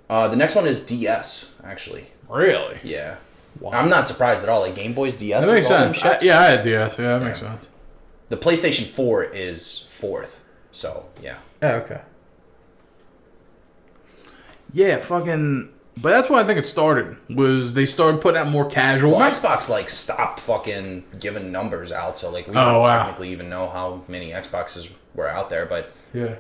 The next one is DS, actually. really, Yeah. Wow. I'm not surprised at all. Like, Game Boy's DS that makes is all them sense. shits. Yeah, I had DS. Yeah, that makes sense. The PlayStation 4 is 4th, so, yeah. Yeah, okay. Yeah, fucking. But that's why I think it started. Was they started putting out more casual. Well, Xbox, like, stopped fucking giving numbers out, so, like, we don't technically even know how many Xboxes were out there, but... Yeah.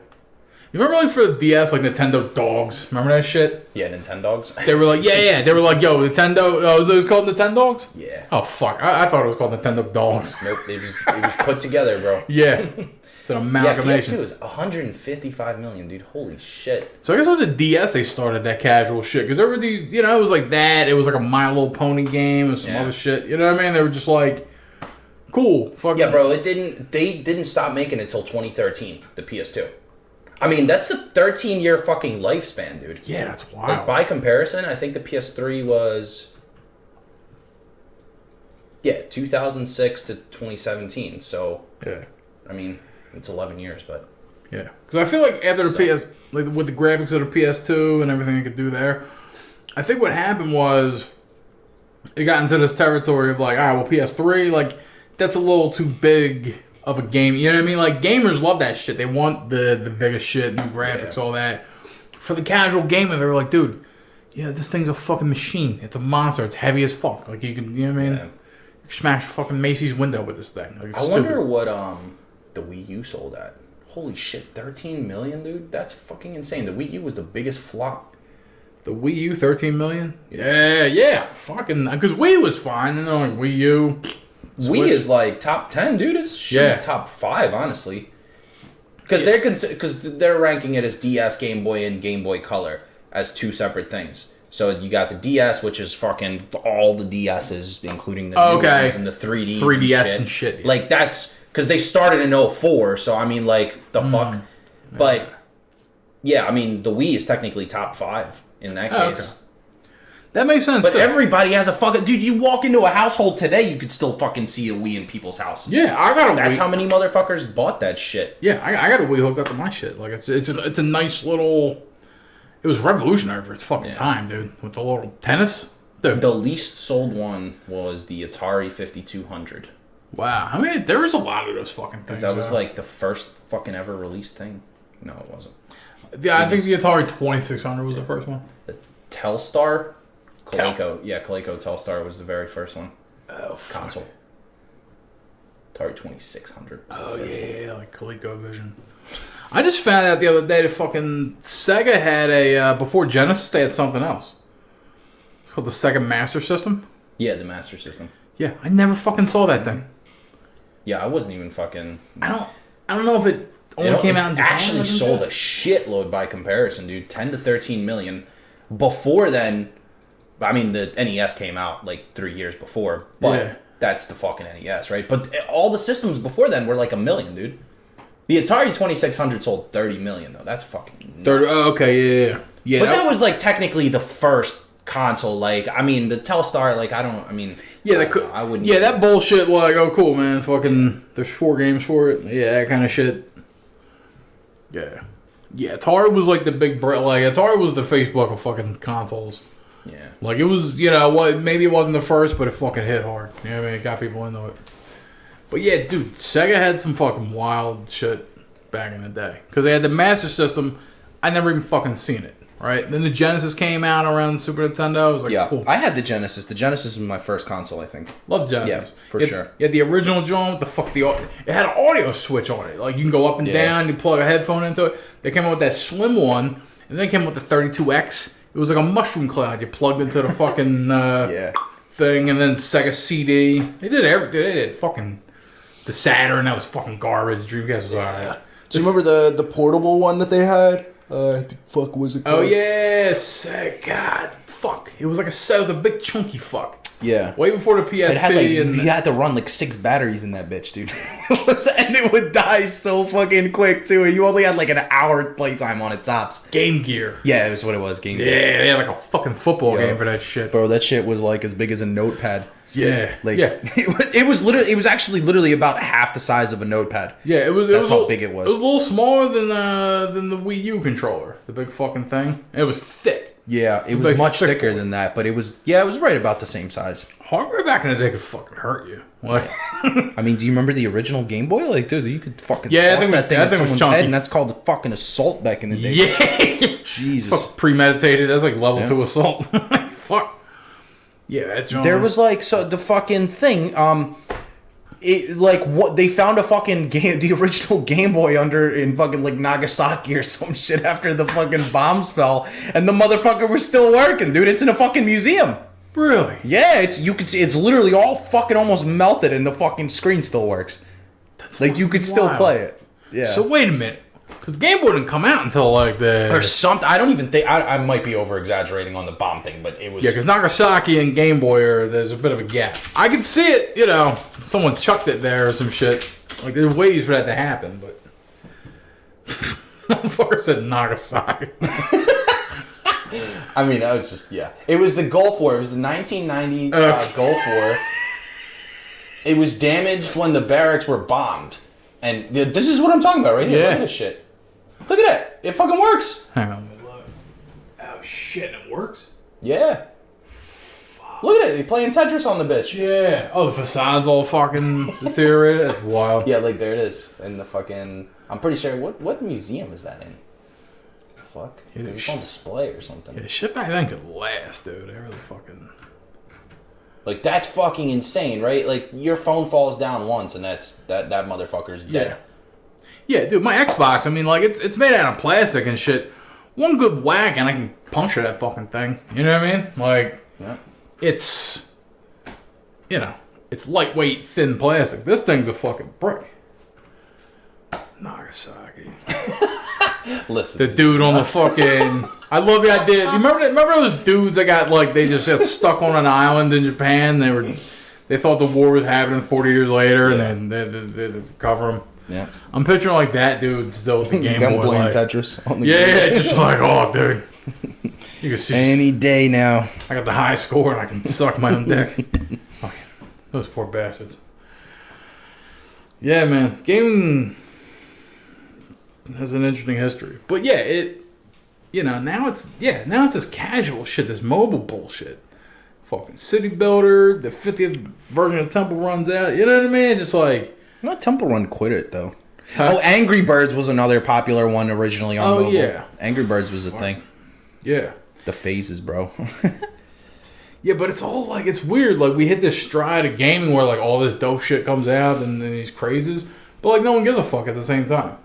You remember, like, for the DS, like, Nintendo Dogs? Remember that shit? Yeah, Nintendogs. They were like, yeah. They were like, yo, Nintendo... Oh, it was called Nintendogs? Yeah. Oh, fuck. I thought it was called Nintendo Dogs. Nope, it was put together, bro. Yeah. It's an Yeah, amalgamation. PS2 is 155 million, dude. Holy shit. So I guess with the DS, they started that casual shit. Because there were these... You know, it was like that. It was like a My Little Pony game and some Yeah. other shit. You know what I mean? They were just like... Cool. Fucking... Yeah, bro, they didn't stop making it until 2013, the PS2. I mean, that's a 13-year fucking lifespan, dude. Yeah, that's wild. Like, by comparison, I think the PS3 was... Yeah, 2006 to 2017. So, Yeah. I mean, it's 11 years, but... Yeah, because I feel like after the PS, like with the graphics of the PS2 and everything it could do there, I think what happened was it got into this territory of like, all right, well, PS3, like that's a little too big of a game. You know what I mean? Like gamers love that shit. They want the biggest shit, new graphics, all that. For the casual gamer, they were like, dude, yeah, this thing's a fucking machine. It's a monster. It's heavy as fuck. Like you can, you know what I mean? Yeah. You can smash a fucking Macy's window with this thing. Like, it's I wonder stupid. what the Wii U sold at. Holy shit, 13 million, dude? That's fucking insane. The Wii U was the biggest flop. The Wii U, 13 million? Yeah. Fucking, because Wii was fine, and then like Wii U. Switch. Wii is like top 10, dude. It's top 5, honestly. Because they're ranking it as DS, Game Boy, and Game Boy Color as 2 separate things. So you got the DS, which is fucking all the DSs, including the new ones and the 3Ds 3DS and shit. Yeah. Like, that's... Because they started in 04, so I mean, like, the fuck? But, yeah, I mean, the Wii is technically top 5 in that case. Okay. That makes sense, But too. everybody has a fucking... Dude, you walk into a household today, you could still fucking see a Wii in people's houses. Yeah, I got a Wii. That's how many motherfuckers bought that shit. Yeah, I got a Wii hooked up to my shit. Like, it's a nice little... It was revolutionary for its fucking time, dude. With the little tennis. Dude. The least sold one was the Atari 5200. Wow. I mean, there was a lot of those fucking things. That was like the first fucking ever released thing. No, it wasn't. Yeah, I think the Atari 2600 was the first one. The Telstar? Coleco. Yeah, Coleco Telstar was the very first one. Oh, console. Atari 2600 was the first one. Yeah, like ColecoVision. I just found out the other day that fucking Sega had a... before Genesis, they had something else. It's called the Sega Master System. Yeah, the Master System. Yeah, I never fucking saw that thing. Yeah, I wasn't even fucking... I don't know if it only came out in Japan. Actually sold a shitload by comparison, dude. 10 to 13 million. Before then, I mean, the NES came out like 3 years before, but that's the fucking NES, right? But all the systems before then were like a million, dude. The Atari 2600 sold 30 million, though. That's fucking nuts. Okay, yeah. But that was like technically the first console. Like, I mean, the Telstar, like, I wouldn't. Yeah, that bullshit. Like, oh, cool, man. Fucking, there's 4 games for it. Yeah, that kind of shit. Yeah, Atari was like the big like Atari was the Facebook of fucking consoles. Yeah, like it was. You know what? Maybe it wasn't the first, but it fucking hit hard. You know what I mean? It got people into it. But yeah, dude, Sega had some fucking wild shit back in the day because they had the Master System. I never even fucking seen it. Right? Then the Genesis came out around Super Nintendo. I was like, cool. I had the Genesis. The Genesis was my first console, I think. Love Genesis. Yeah, for sure. Yeah, the original joint, it had an audio switch on it. Like, you can go up and down, you plug a headphone into it. They came out with that slim one, and then they came out with the 32X. It was like a mushroom cloud. You plugged into the fucking thing, and then Sega CD. They did everything. They did fucking... The Saturn, that was fucking garbage. Dreamcast was alright. Do you remember the portable one that they had? The fuck was it called? Oh yes, God, fuck! It was like it was a big chunky fuck. Yeah. Way before the PSP. It had like, and you had to run like 6 batteries in that bitch, dude. And it would die so fucking quick too. You only had like an hour playtime on it tops. Game Gear. Yeah, it was what it was. Game Yeah, Gear. they had like a fucking football Yo. game for that shit. Bro, that shit was like as big as a notepad. Yeah, Like, yeah, it was actually literally about half the size of a notepad. yeah. It was. That's how big it was. It was a little smaller than the Wii U controller, the big fucking thing. It was thick. Yeah, it was Like much thick thicker boy. than that, but it was right about the same size. Hardware back in the day could fucking hurt you. Like, I mean, do you remember the original Game Boy? Like, dude, you could fucking Yeah, I toss think it was- that thing that at thing was someone's chunky. head, and that's called fucking assault back in the day. yeah, Jesus. fuck premeditated. That's like level Yeah. 2 assault. Fuck. Yeah, that John. There was like the fucking thing. It like what they found a fucking game, the original Game Boy in fucking like Nagasaki or some shit after the fucking bombs fell, and the motherfucker was still working, dude. It's in a fucking museum. really. Yeah, you could see it's literally all fucking almost melted, and the fucking screen still works. That's Like you could still wild. play it. Yeah. So wait a minute, because Game Boy didn't come out until like the or something. I don't even think I might be over exaggerating on the bomb thing, but it was. Yeah, because Nagasaki and Game Boy there's a bit of a gap. I can see it, someone chucked it there or some shit. Like, there's ways for that to happen, but... Motherfucker said Nagasaki. I mean, that was just It was the Gulf War. It was the 1990 Gulf War. It was damaged when the barracks were bombed, and this is what I'm talking about right here. Yeah. Look at this shit. Look at that. It fucking works. Hang on, let me look. Oh, shit, it works? Yeah. Look at it. They playing Tetris on the bitch. Yeah. Oh, the facade's all fucking deteriorated? That's wild. Yeah, like there it is in the fucking. I'm pretty sure. What museum is that in? Fuck. Yeah, It's on display or something. Yeah, shit back then could last, dude. They really fucking... Like that's fucking insane, right? Like your phone falls down once and that motherfucker's dead. Yeah, dude, my Xbox, I mean, like, it's made out of plastic and shit. One good whack and I can puncture that fucking thing. You know what I mean? Like, Yeah. it's, it's lightweight, thin plastic. This thing's a fucking brick. Nagasaki. Listen. The dude on the fucking... I love the idea. You remember those dudes that got, like, they just got stuck on an island in Japan? They thought the war was happening 40 years later, and then they recover them. Yeah. I'm picturing, like, that dude still with the Game Them Boy. playing Like, Tetris on the yeah, game. just like, oh, dude. You can see... Any day now. I got the high score, and I can suck my own dick. Fucking, those poor bastards. Yeah, man. Gaming has an interesting history. But yeah, now it's this casual shit, this mobile bullshit. Fucking City Builder, the 50th version of Temple runs out. You know what I mean? It's just like... Not Temple Run quit it, though. Huh? Oh, Angry Birds was another popular one originally on mobile. yeah. Angry Birds was a thing. Yeah. The phases, bro. Yeah, but it's all like, it's weird. Like, we hit this stride of gaming where, like, all this dope shit comes out and then these crazes. But, like, no one gives a fuck at the same time.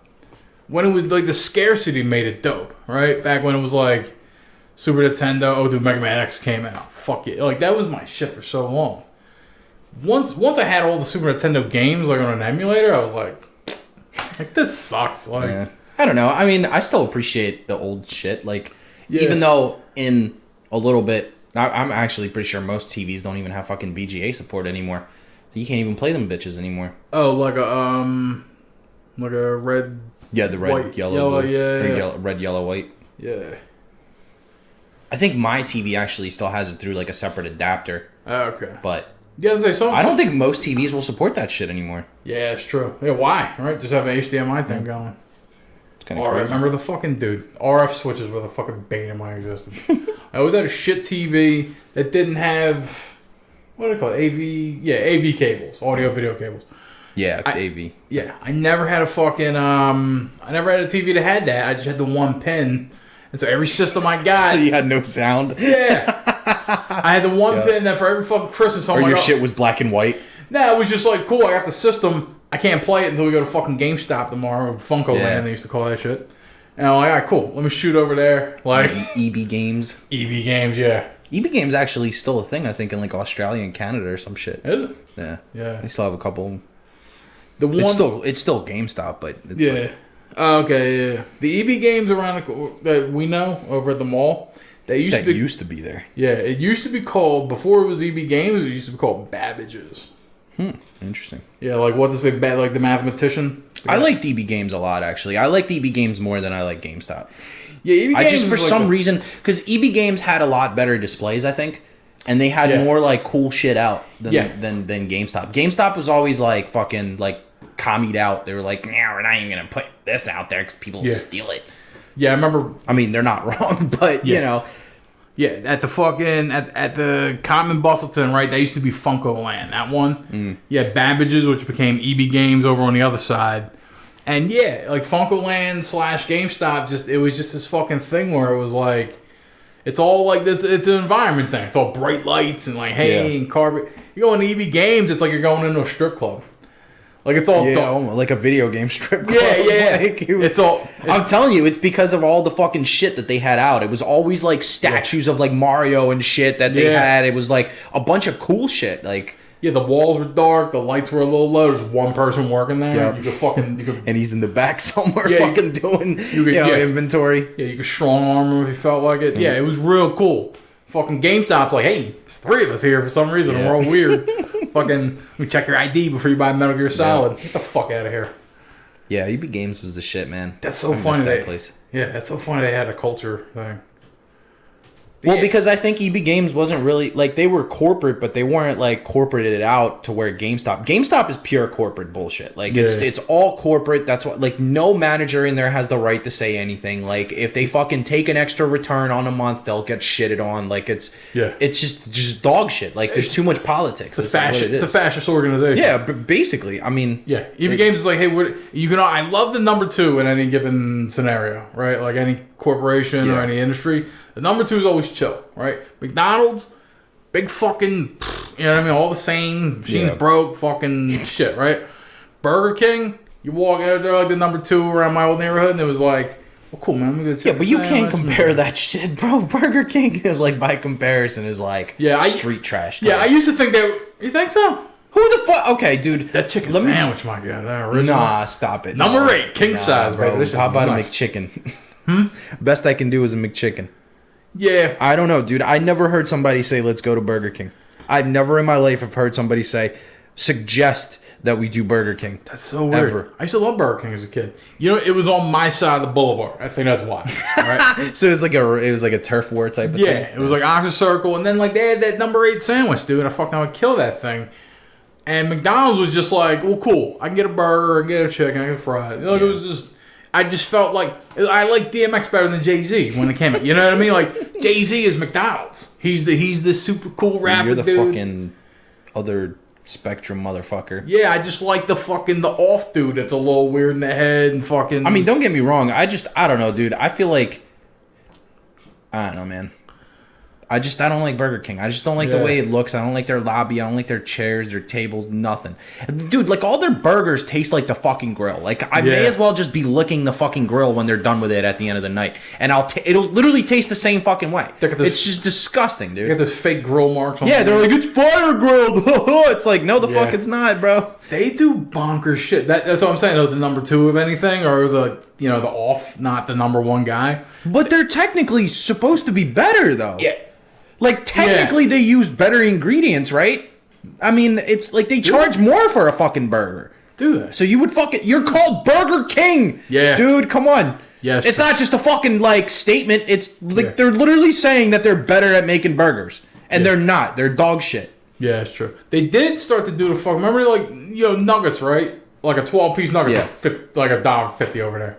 When it was, like, the scarcity made it dope, right? Back when it was, like, Super Nintendo, oh, dude, Mega Man X came out. Fuck it. Like, that was my shit for so long. Once I had all the Super Nintendo games, like, on an emulator, I was like, this sucks. Like, Yeah. I don't know. I mean, I still appreciate the old shit. Like, Yeah. even though in a little bit, I'm actually pretty sure most TVs don't even have fucking VGA support anymore. You can't even play them bitches anymore. oh, like a red, Yeah, the red, White, yellow, yellow, blue, yeah, or yeah. red, yellow, white. yeah. I think my TV actually still has it through like a separate adapter, Oh, okay. but Yeah, I'd say so. I don't think most TVs will support that shit animour. Yeah, it's true. Yeah, why? Right? Just have an HDMI thing going. It's kind All of right, crazy. remember the fucking dude. RF switches were the fucking bane of my existence. I always had a shit TV that didn't have, what do they call it? AV cables, audio video cables. Yeah, AV. Yeah, I never had a fucking, I never had a TV that had that. I just had the one pin. And so every system I got, So you had no sound, yeah. I had the one pin that for every fucking Christmas, or your shit was black and white. Nah, it was just like, cool, I got the system. I can't play it until we go to fucking GameStop tomorrow, or Funko Yeah. Land, they used to call that shit. And I'm like, all right, cool, let me shoot over there. Like, EB Games. EV Games, yeah. EB Games actually still a thing, I think, in like Australia and Canada or some shit. Is it? Yeah. Yeah. They still have a couple. The one, It's still GameStop, but it's yeah. like, Okay, yeah. The EB Games around that we know over at the mall. They used to be there. Yeah, it used to be called, before it was EB Games, it used to be called Babbage's. Interesting. Yeah, like what's his big like the mathematician? I like EB Games a lot, actually. I like EB Games more than I like GameStop. Yeah, EB Games I just, for is like some reason, because EB Games had a lot better displays, I think. And they had more, like, cool shit out than GameStop. GameStop was always, like, fucking, like, commied out. They were like, nah, we're not even going to put this out there because people will steal it. Yeah, I remember. I mean, they're not wrong, but, you know. Yeah, at the fucking, at the Common Bustleton, right, that used to be Funko Land, that one. Yeah, Babbage's, which became EB Games over on the other side. And yeah, like Funko Land / GameStop, it was just this fucking thing where it was like, it's all like this. It's an environment thing. It's all bright lights and like and carpet. You go into EB Games, it's like you're going into a strip club. Like it's all almost like a video game strip club. Yeah. Like, I'm telling you, it's because of all the fucking shit that they had out. It was always like statues of like Mario and shit that they had. It was like a bunch of cool shit. Like the walls were dark, the lights were a little low. There's one person working there. Yep. You could and he's in the back somewhere, fucking doing inventory. Yeah, you could strong arm him if you felt like it. Yeah, it was real cool. Fucking GameStop's like, hey, there's 3 of us here for some reason, and we're all weird. Fucking, let me check your ID before you buy Metal Gear Solid. Get the fuck out of here. Yeah, EB Games was the shit, man. That's so funny. That place. Yeah, that's so funny they had a culture thing. Well, because I think EB Games wasn't really, like, they were corporate, but they weren't, like, corporated out to where GameStop is pure corporate bullshit. Like, it's all corporate. That's what, like, no manager in there has the right to say anything. Like, if they fucking take an extra return on a month, they'll get shitted on. Like, it's just dog shit. Like, there's too much politics. It's a fascist organization. Yeah, basically. I mean. Yeah, EB Games is like, hey, I love the number 2 in any given scenario, right? Like, any corporation or any industry. The number 2 is always chill, right? McDonald's, big fucking, you know what I mean? All the same, machines broke, fucking shit, right? Burger King, you walk out there like the number 2 around my old neighborhood, and it was like, well, cool, man. But you can't compare that shit, bro. Burger King is like, by comparison, is like street trash. Yeah, I used to think that. You think so? Who the fuck? Okay, dude. That chicken sandwich, my God. That original. Nah, stop it. Number 8, king size, bro. How about a McChicken? Best I can do is a McChicken. Yeah. I don't know, dude. I never heard somebody say, let's go to Burger King. I've never in my life have heard somebody suggest that we do Burger King. That's so weird. Ever. I used to love Burger King as a kid. You know, it was on my side of the boulevard. I think that's why. Right? So it was like a turf war type of thing? Yeah, it was like Oxford Circle. And then like they had that number 8 sandwich, dude. I would kill that thing. And McDonald's was just like, well, cool. I can get a burger, I can get a chicken, I can get fries. It was just... I just felt like I like DMX better than Jay-Z when it came out. You know what I mean? Like Jay-Z is McDonald's. He's the super cool rapper. You're the dude. fucking other spectrum motherfucker. Yeah, I just like the off dude that's a little weird in the head and fucking. I mean, don't get me wrong. I don't know, dude. I feel like I don't know, man. I don't like Burger King. I just don't like the way it looks. I don't like their lobby. I don't like their chairs, their tables, nothing. Dude, like all their burgers taste like the fucking grill. Like I may as well just be licking the fucking grill when they're done with it at the end of the night. And it'll literally taste the same fucking way. It's just disgusting, dude. You got those fake grill marks on they're like, it's fire grilled. It's like, no, the fuck it's not, bro. They do bonkers shit. That's what I'm saying. The number 2 of anything or the off, not the number 1 guy. But they're technically supposed to be better, though. Yeah. Like, technically, they use better ingredients, right? I mean, it's like they charge more for a fucking burger. Do they? So you would you're called Burger King. Yeah. Dude, come on. Yes. It's not just a fucking, like, statement. It's, like, they're literally saying that they're better at making burgers. And they're not. They're dog shit. Yeah, it's true. They did start to do the fuck. Remember, like, nuggets, right? Like a 12-piece nugget. Yeah. Like $1.50 over there.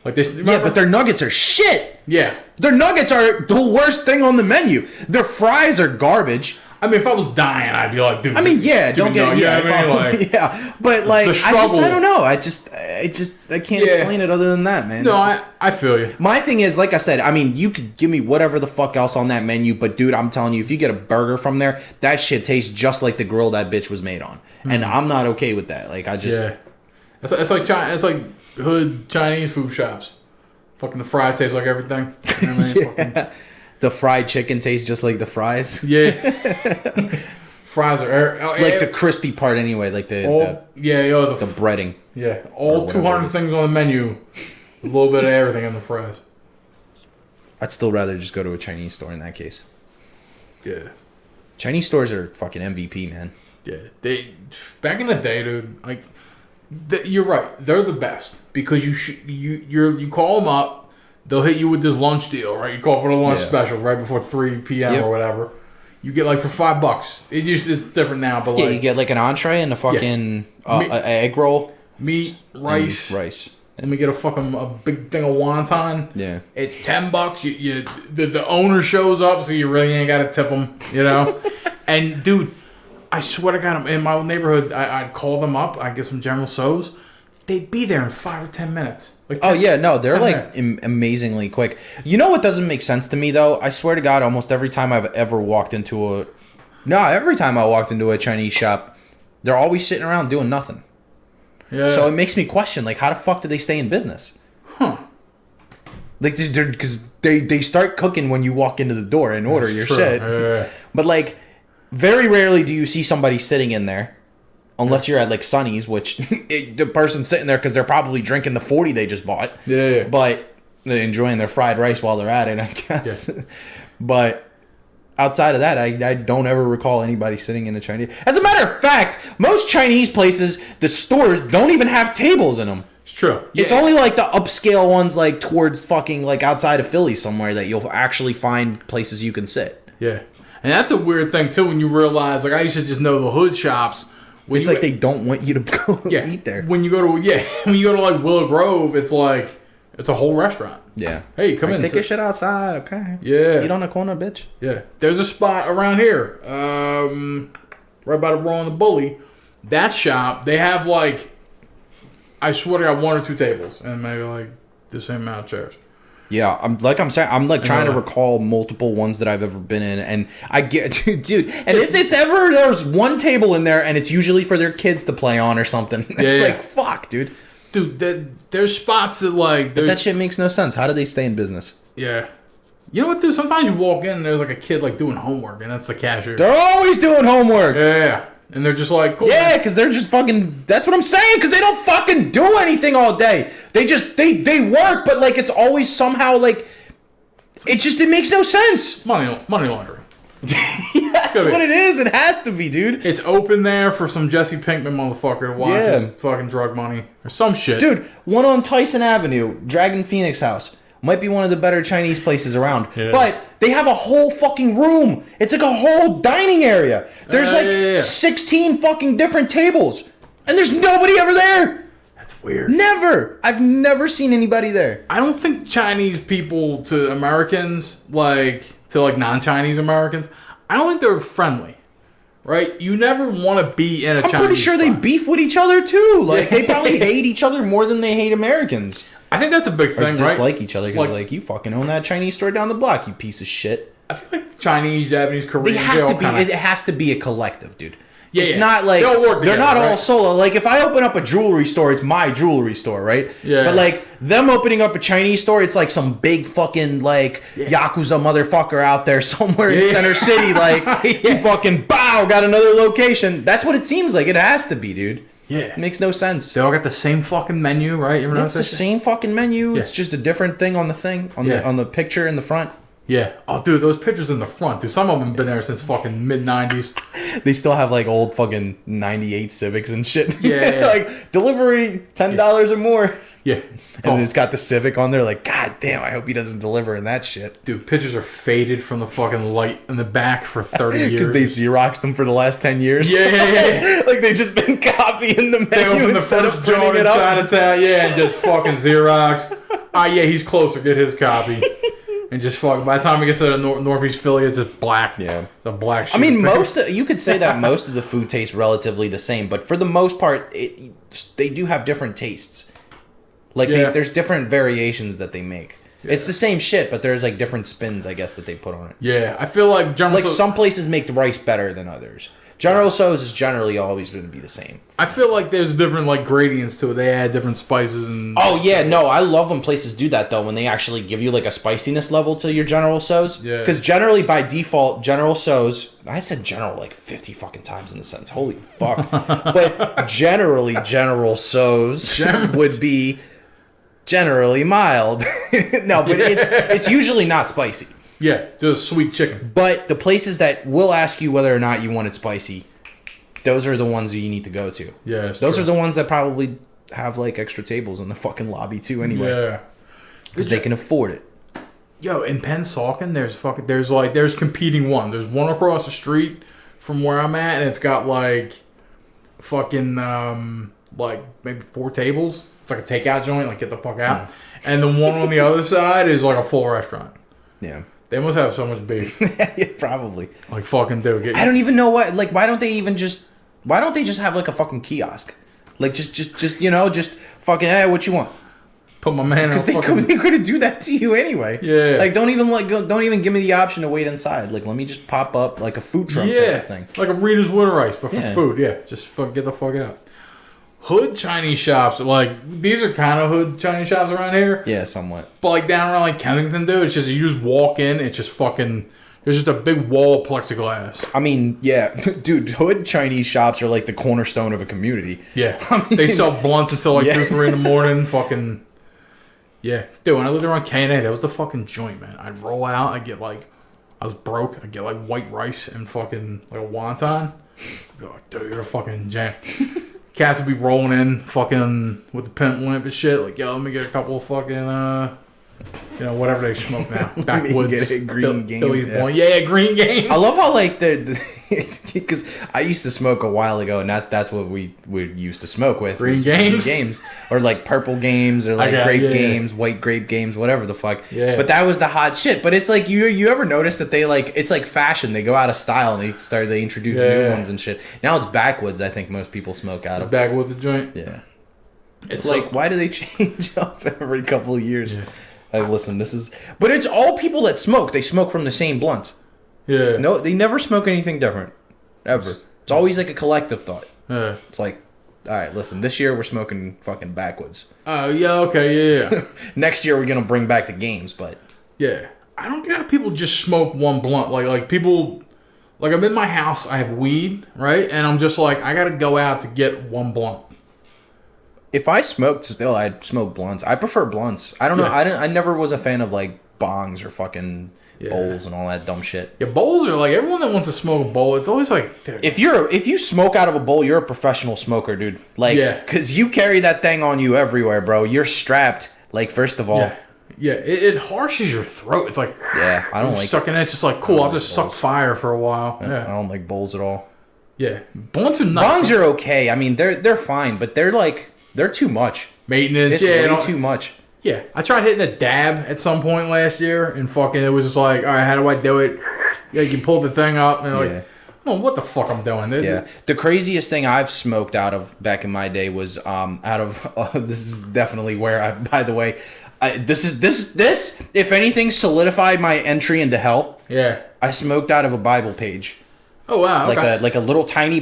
Like this. Yeah, but their nuggets are shit. Yeah. Their nuggets are the worst thing on the menu. Their fries are garbage. I mean, if I was dying, I'd be like, dude. I mean, don't get but like, I don't know. I can't explain it other than that, man. No, I feel you. My thing is, like I said, I mean, you could give me whatever the fuck else on that menu, but dude, I'm telling you, if you get a burger from there, that shit tastes just like the grill that bitch was made on, and I'm not okay with that. Like, it's like China. It's like hood Chinese food shops. Fucking the fries taste like everything. You know what I mean? The fried chicken tastes just like the fries. Yeah. Fries are like the crispy part anyway, like the breading. Yeah, all 200 things on the menu, a little bit of everything on the fries. I'd still rather just go to a Chinese store in that case. Yeah. Chinese stores are fucking MVP, man. Yeah, they back in the day, dude. Like, you're right. They're the best because you call them up, they'll hit you with this lunch deal, right? You call for the lunch special right before 3 p.m. or whatever. You get like for $5. It's different now, but you get like an entree and a fucking egg roll, meat, rice. Let me get a big thing of wonton. Yeah, it's $10. The owner shows up, so you really ain't gotta tip them, you know. And dude, I swear to God, in my neighborhood, I'd call them up. I'd get some General Tso's. They'd be there in 5 or 10 minutes. Like 10, they're like amazingly quick. You know what doesn't make sense to me though? I swear to God, almost every time I've ever walked into every time I walked into a Chinese shop, they're always sitting around doing nothing. Yeah. So it makes me question, like, how the fuck do they stay in business? Huh. Like, because they start cooking when you walk into the door and order your shit. Yeah. But, like, very rarely do you see somebody sitting in there. Unless you're at, like, Sonny's, which the person's sitting there because they're probably drinking the 40 they just bought. Yeah. But they're enjoying their fried rice while they're at it, I guess. Yeah. But outside of that, I don't ever recall anybody sitting in a Chinese. As a matter of fact, most Chinese places, the stores, don't even have tables in them. It's true. It's only like the upscale ones, like towards fucking like outside of Philly somewhere, that you'll actually find places you can sit. Yeah. And that's a weird thing too when you realize, like, I used to just know the hood shops. It's like they don't want you to go eat there. When you go to like Willow Grove, it's like it's a whole restaurant. Yeah. Hey, come in. Take your shit outside, okay? Yeah. Eat on the corner, bitch. Yeah. There's a spot around here, right by the Raw and the Bully. That shop, they have like, I swear to God, 1 or 2 tables and maybe like the same amount of chairs. Yeah, I'm trying to recall multiple ones that I've ever been in, and I get, dude, and if it's ever there's one table in there, and it's usually for their kids to play on or something. It's like, fuck, dude. Dude, there's spots that like that shit makes no sense. How do they stay in business? Yeah. You know what, dude? Sometimes you walk in and there's like a kid like doing homework, and that's the cashier. They're always doing homework. Yeah. And they're just like, cool. Yeah, because they're just fucking. That's what I'm saying. Because they don't fucking do anything all day. They just they work, but like it's always somehow like it makes no sense. Money laundering. That's what it is. It has to be, dude. It's open there for some Jesse Pinkman motherfucker to watch his fucking drug money or some shit. Dude, one on Tyson Avenue, Dragon Phoenix House. Might be one of the better Chinese places around. Yeah. But they have a whole fucking room. It's like a whole dining area. There's 16 fucking different tables. And there's nobody ever there. That's weird. Never. I've never seen anybody there. I don't think Chinese people to Americans, like, to like non-Chinese Americans, I don't think they're friendly. Right? You never want to be in a Chinese I'm pretty sure they beef with each other too. Like, they probably hate each other more than they hate Americans. I think that's a big thing, right? Dislike each other because, like, you fucking own that Chinese store down the block, you piece of shit. I feel like Chinese, Japanese, Korean, it has to be a collective, dude. Yeah, it's not like they're not all solo. Like, if I open up a jewelry store, it's my jewelry store, right? Yeah. But like them opening up a Chinese store, it's like some big fucking like Yakuza motherfucker out there somewhere in Center City. Like, you fucking got another location. That's what it seems like. It has to be, dude. Yeah. It makes no sense. They all got the same fucking menu, right? It's the same fucking menu. Yeah. It's just a different thing on the thing, on the picture in the front. Yeah. Oh, dude, those pictures in the front, dude. Some of them have been there since fucking mid-90s. They still have, like, old fucking 98 Civics and shit. Yeah. Like, delivery, $10 or more. Yeah. It's got the Civic on there. Like, God damn, I hope he doesn't deliver in that shit. Dude, pictures are faded from the fucking light in the back for 30 years. Because they Xeroxed them for the last 10 years. Yeah. Like, they've just been copying the menu they opened the first joint in Chinatown, and just fucking Xerox. He's closer. Get his copy. And just fuck. By the time it gets to Northeast Philly, it's just black. Yeah, the black shit. I mean, you could say that most of the food tastes relatively the same, but for the most part, they do have different tastes. Like there's different variations that they make. It's the same shit, but there's like different spins, I guess, that they put on it. Yeah, I feel like General Like some places make the rice better than others. General Tso's is generally always going to be the same. I feel like there's different like gradients to it. They add different spices and. Oh yeah, no, I love when places do that though. When they actually give you like a spiciness level to your General Tso's. Yeah. Because generally by default, General Tso's. I said general like 50 fucking times in the sentence. Holy fuck! But generally, General Tso's would be generally mild. No, but it's usually not spicy. Yeah, just sweet chicken. But the places that will ask you whether or not you want it spicy, those are the ones that you need to go to. Yeah, those are the ones that probably have like extra tables in the fucking lobby too. Anyway, Yeah. because they can afford it. Yo, in Pennsauken, there's competing ones. There's one across the street from where I'm at, and it's got like fucking like maybe 4 tables. It's like a takeout joint, like get the fuck out. And the one on the other side is like a full restaurant. Yeah, They must have so much beef. yeah, probably. Like fucking dude. I don't even know what. Like, why don't they just have like a fucking kiosk? Like, just you know, just fucking hey, what you want? Put my man in a Because fucking... they could do that to you anyway. Yeah. Like, don't even give me the option to wait inside. Like, let me just pop up like a food truck type of thing. Like a Rita's Water Ice, but for Yeah. food. Yeah, just get the fuck out. Hood Chinese shops, like these are kind of hood Chinese shops around here. Yeah, somewhat. But like down around like Kensington, dude, it's just you just walk in, it's just fucking. There's just a big wall of plexiglass. I mean, yeah, dude, hood Chinese shops are like the cornerstone of a community. Yeah, I mean, they sell blunts until like Yeah. 2, 3 in the morning. Fucking yeah, dude. When I lived around K&A, that was the fucking joint, man. I'd roll out, I was broke. I'd get like white rice and fucking like a wonton. I'd be like, dude, you're a fucking jam. Cats would be rolling in, fucking with the pimp limp and shit. Like, yo, let me get a couple of fucking, whatever they smoke now. Backwoods. Get a Green Game, Phillies yeah. Point. Yeah, Green Game. I love how like because I used to smoke a while ago, and that's what we used to smoke with. Green was Games? Games, or like purple games, or like grape games, white grape games, whatever the fuck. Yeah. But that was the hot shit. But it's like you ever notice that they like it's like fashion. They go out of style and they introduce new ones and shit. Now it's backwoods. I think most people smoke out of. Backwoods the joint. Yeah. It's Like, why do they change up every couple of years? Like, listen, but it's all people that smoke. They smoke from the same blunt. Yeah. No, they never smoke anything different. Ever. It's always like a collective thought. Yeah. It's like, all right, listen, this year we're smoking fucking backwoods. Oh, yeah, okay, yeah. Next year we're going to bring back the games, but... Yeah. I don't get how people just smoke one blunt. Like people... Like, I'm in my house, I have weed, right? And I'm just like, I gotta go out to get one blunt. If I smoked still, I'd smoke blunts. I prefer blunts. I don't know. Yeah. I never was a fan of, like, bongs or fucking bowls and all that dumb shit. Yeah, bowls are like, everyone that wants to smoke a bowl, it's always like... Dude, If you smoke out of a bowl, you're a professional smoker, dude. Like, because you carry that thing on you everywhere, bro. You're strapped. Like, first of all... Yeah, it harshes your throat. It's like... Yeah, I don't like... Sucking it. It's just like, cool, I'll just suck fire for a while. I don't like bowls at all. Yeah. Blunts are nice. Bongs are okay. I mean, they're fine, but they're like... They're too much. Maintenance, It's way too much. Yeah, I tried hitting a dab at some point last year, and fucking, it was just like, all right, how do I do it? Yeah, you pull the thing up, and like, I don't know what the fuck I'm doing. Yeah, the craziest thing I've smoked out of back in my day was out of. This is definitely where I. By the way, this if anything solidified my entry into hell. Yeah, I smoked out of a Bible page. Oh wow, okay. Like a little tiny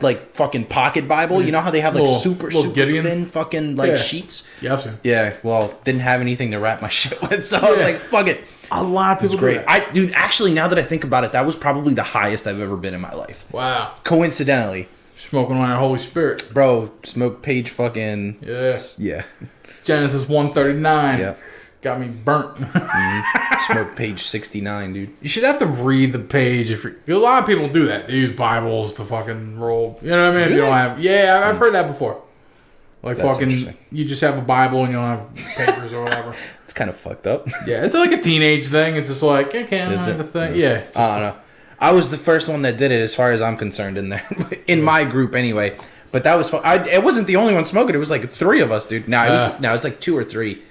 like fucking pocket Bible. You know how they have like super Gideon thin fucking like sheets? Yeah, I've seen. Yeah, well, didn't have anything to wrap my shit with, so I was like, fuck it. A lot of people It's great. do that. Dude, actually, now that I think about it, that was probably the highest I've ever been in my life. Wow. Coincidentally. Smoking on that Holy Spirit. Bro, smoke page fucking... Yeah. Genesis 139. Yep. Got me burnt. Smoke page 69, dude. You should have to read the page if you're... A lot of people do that. They use Bibles to fucking roll. You know what I mean? If you don't have... Yeah, I've heard that before. Like That's fucking... You just have a Bible and you don't have papers or whatever. It's kind of fucked up. Yeah, it's like a teenage thing. It's just like, okay, I don't have the thing. Yeah. I don't know. I was the first one that did it as far as I'm concerned in there. In my group, anyway. But that was fun. It wasn't the only one smoking. It was like 3 of us, dude. Now it was like 2 or 3.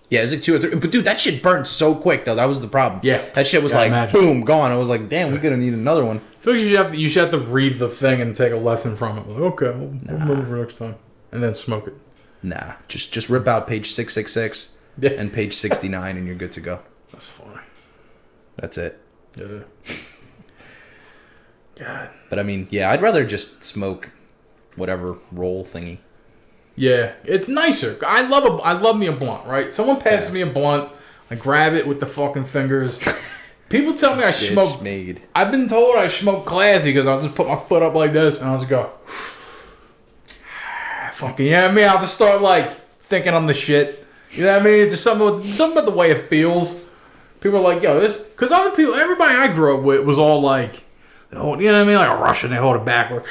Yeah, it was like 2 or 3. But dude, that shit burned so quick though. That was the problem. Yeah, that shit was like boom, gone. I was like, damn, we're gonna need another one. I feel like you should have to read the thing and take a lesson from it. Like, okay, we'll remember for next time, and then smoke it. Nah, just rip out page 666. Yeah. and page 69, and you're good to go. That's funny. That's it. Yeah. God. But I mean, yeah, I'd rather just smoke whatever roll thingy. Yeah, it's nicer. I love me a blunt, right? Someone passes me a blunt, I grab it with the fucking fingers. People tell me I smoke. Made. I've been told I smoke classy because I'll just put my foot up like this and I'll just go. Fucking, you know what I mean? I'll just start like thinking I'm the shit. You know what I mean? It's just something about the way it feels. People are like, yo, this, because other people, everybody I grew up with was all like, you know what I mean? Like a Russian, they hold it backward.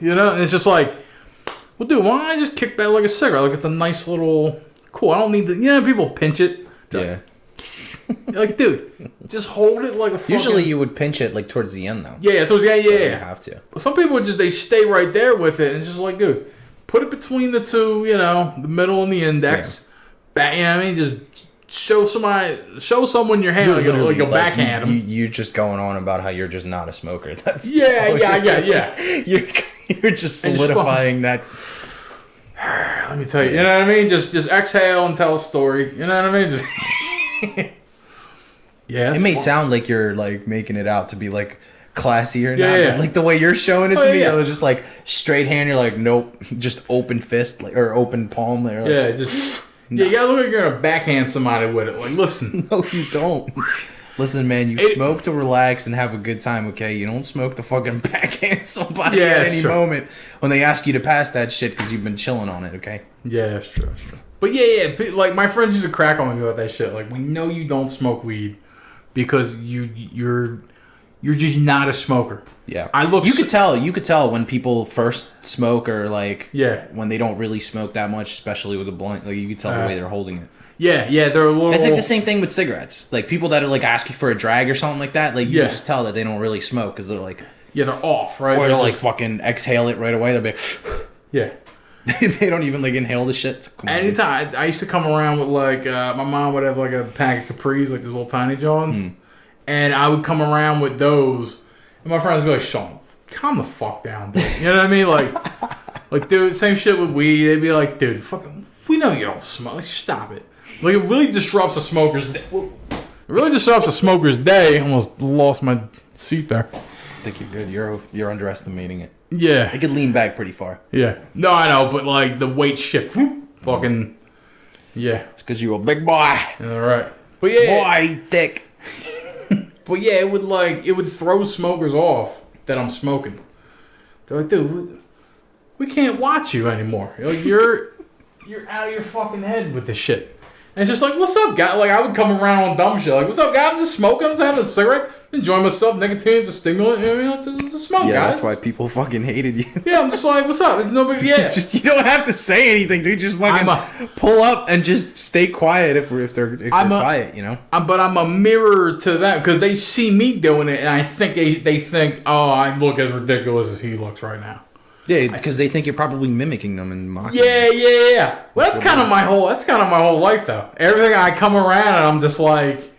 You know? And it's just like, well, dude, why don't I just kick back like a cigarette? Like it's a nice little, cool. I don't need the, you know, people pinch it. Yeah. Like, dude, just hold it like a fucking... Usually you would pinch it like towards the end though. Yeah, towards the end, So yeah. you have to. But some people just, they stay right there with it and it's just like, dude, put it between the two, you know, the middle and the index. Back, you know what I mean? Just show someone your hand like a backhand. You're just going on about how you're just not a smoker. That's Yeah. You're just solidifying that. Let me tell you, you know what I mean? Just exhale and tell a story. You know what I mean? Just yeah. It may fun. sound like you're like making it out to be like classier, Yeah. but like the way you're showing it to me, yeah. you're just like straight hand. You're like, nope, just open fist like, or open palm. Like, Yeah, just yeah. You gotta look like you're gonna backhand somebody with it. Like, listen, no, you don't. Listen, man, you smoke to relax and have a good time, okay? You don't smoke to fucking backhand somebody at any moment when they ask you to pass that shit because you've been chilling on it, okay? Yeah, that's true. But yeah. Like, my friends used to crack on me about that shit. Like, we know you don't smoke weed because you're just not a smoker. Yeah. You could tell when people first smoke or like when they don't really smoke that much, especially with a blunt. Like you could tell the way they're holding it. Yeah, they're a little... It's like the same thing with cigarettes. Like, people that are, like, asking for a drag or something like that, like, you can just tell that they don't really smoke, because they're, like... Yeah, they're off, right? Or they'll, like, fucking exhale it right away. They'll be like... Yeah. They don't even, like, inhale the shit. Anytime. I used to come around with, like, my mom would have, like, a pack of Capris, like, those little tiny Johns. And I would come around with those, and my friends would be like, Sean, calm the fuck down, dude. You know what I mean? Like, dude, same shit with weed. They'd be like, dude, fucking... We know you don't smoke. Like, stop it. Like, it really disrupts a smoker's day. Almost lost my seat there. I think you're good. You're underestimating it. Yeah. It could lean back pretty far. Yeah. No, I know, but, like, the weight shift. Fucking... Yeah. It's because you're a big boy. All right. But, yeah. Boy, you thick. But, yeah, it would throw smokers off that I'm smoking. They're like, dude, we can't watch you anymore. You're out of your fucking head with this shit. And it's just like, what's up, guy? Like, I would come around on dumb shit. Like, what's up, guy? I'm just smoking. I'm just having a cigarette. Enjoying myself. Nicotine's a stimulant. You know, it's a smoke, Yeah, guys. that's why people fucking hated you. Yeah, I'm just like, what's up? It's no big deal. Yeah. Just, you don't have to say anything, dude. Just fucking pull up and just stay quiet if they're quiet, you know? But I'm a mirror to them because they see me doing it, and I think they think, oh, I look as ridiculous as he looks right now. Yeah, because they think you're probably mimicking them and mocking them. Yeah. Well, that's kind of my whole life, though. Everything I come around and I'm just like,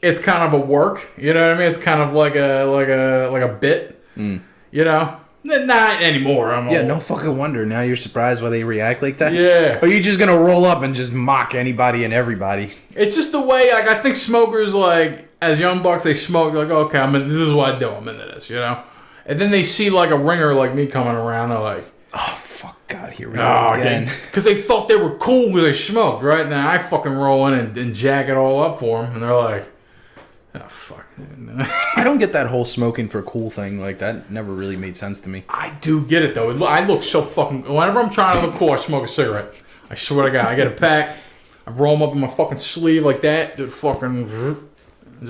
it's kind of a work. You know what I mean? It's kind of like a bit. You know, not anymore. No fucking wonder. Now you're surprised why they react like that. Yeah. Or are you just gonna roll up and just mock anybody and everybody? It's just the way. Like, I think smokers, like, as young bucks, they smoke. Like, okay, this is what I do. I'm into this. You know. And then they see, like, a ringer like me coming around, they're like... Oh, fuck, God, here we go again. Because they thought they were cool because they smoked, right? Now I fucking roll in and jack it all up for them, and they're like, oh, fuck. I don't get that whole smoking for cool thing. Like, that never really made sense to me. I do get it, though. I look so fucking... Whenever I'm trying to look cool, I smoke a cigarette. I swear to God. I get a pack, I roll them up in my fucking sleeve like that, just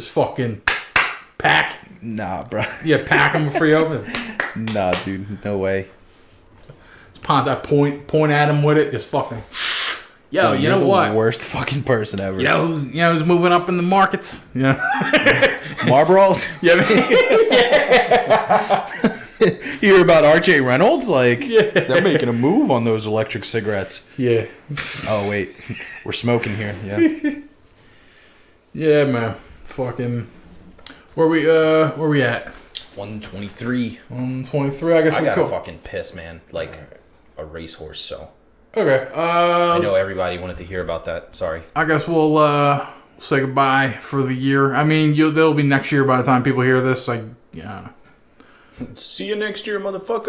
fucking pack. Nah, bro. Yeah, pack them before you open. Nah, dude. No way. Just point at him with it. Just fucking... Yo, you know what? The worst fucking person ever. You know who's moving up in the markets? Yeah. Marlboros? Yeah. You hear about R.J. Reynolds? Like, they're making a move on those electric cigarettes. Yeah. Oh, wait. We're smoking here. Yeah. Yeah, man. Fucking... Where we at? 123. 123. I guess I we're gotta cool. fucking piss, man. Like a racehorse. So Okay. I know everybody wanted to hear about that. Sorry. I guess we'll say goodbye for the year. I mean, there'll be next year by the time people hear this. Yeah. See you next year, motherfucker.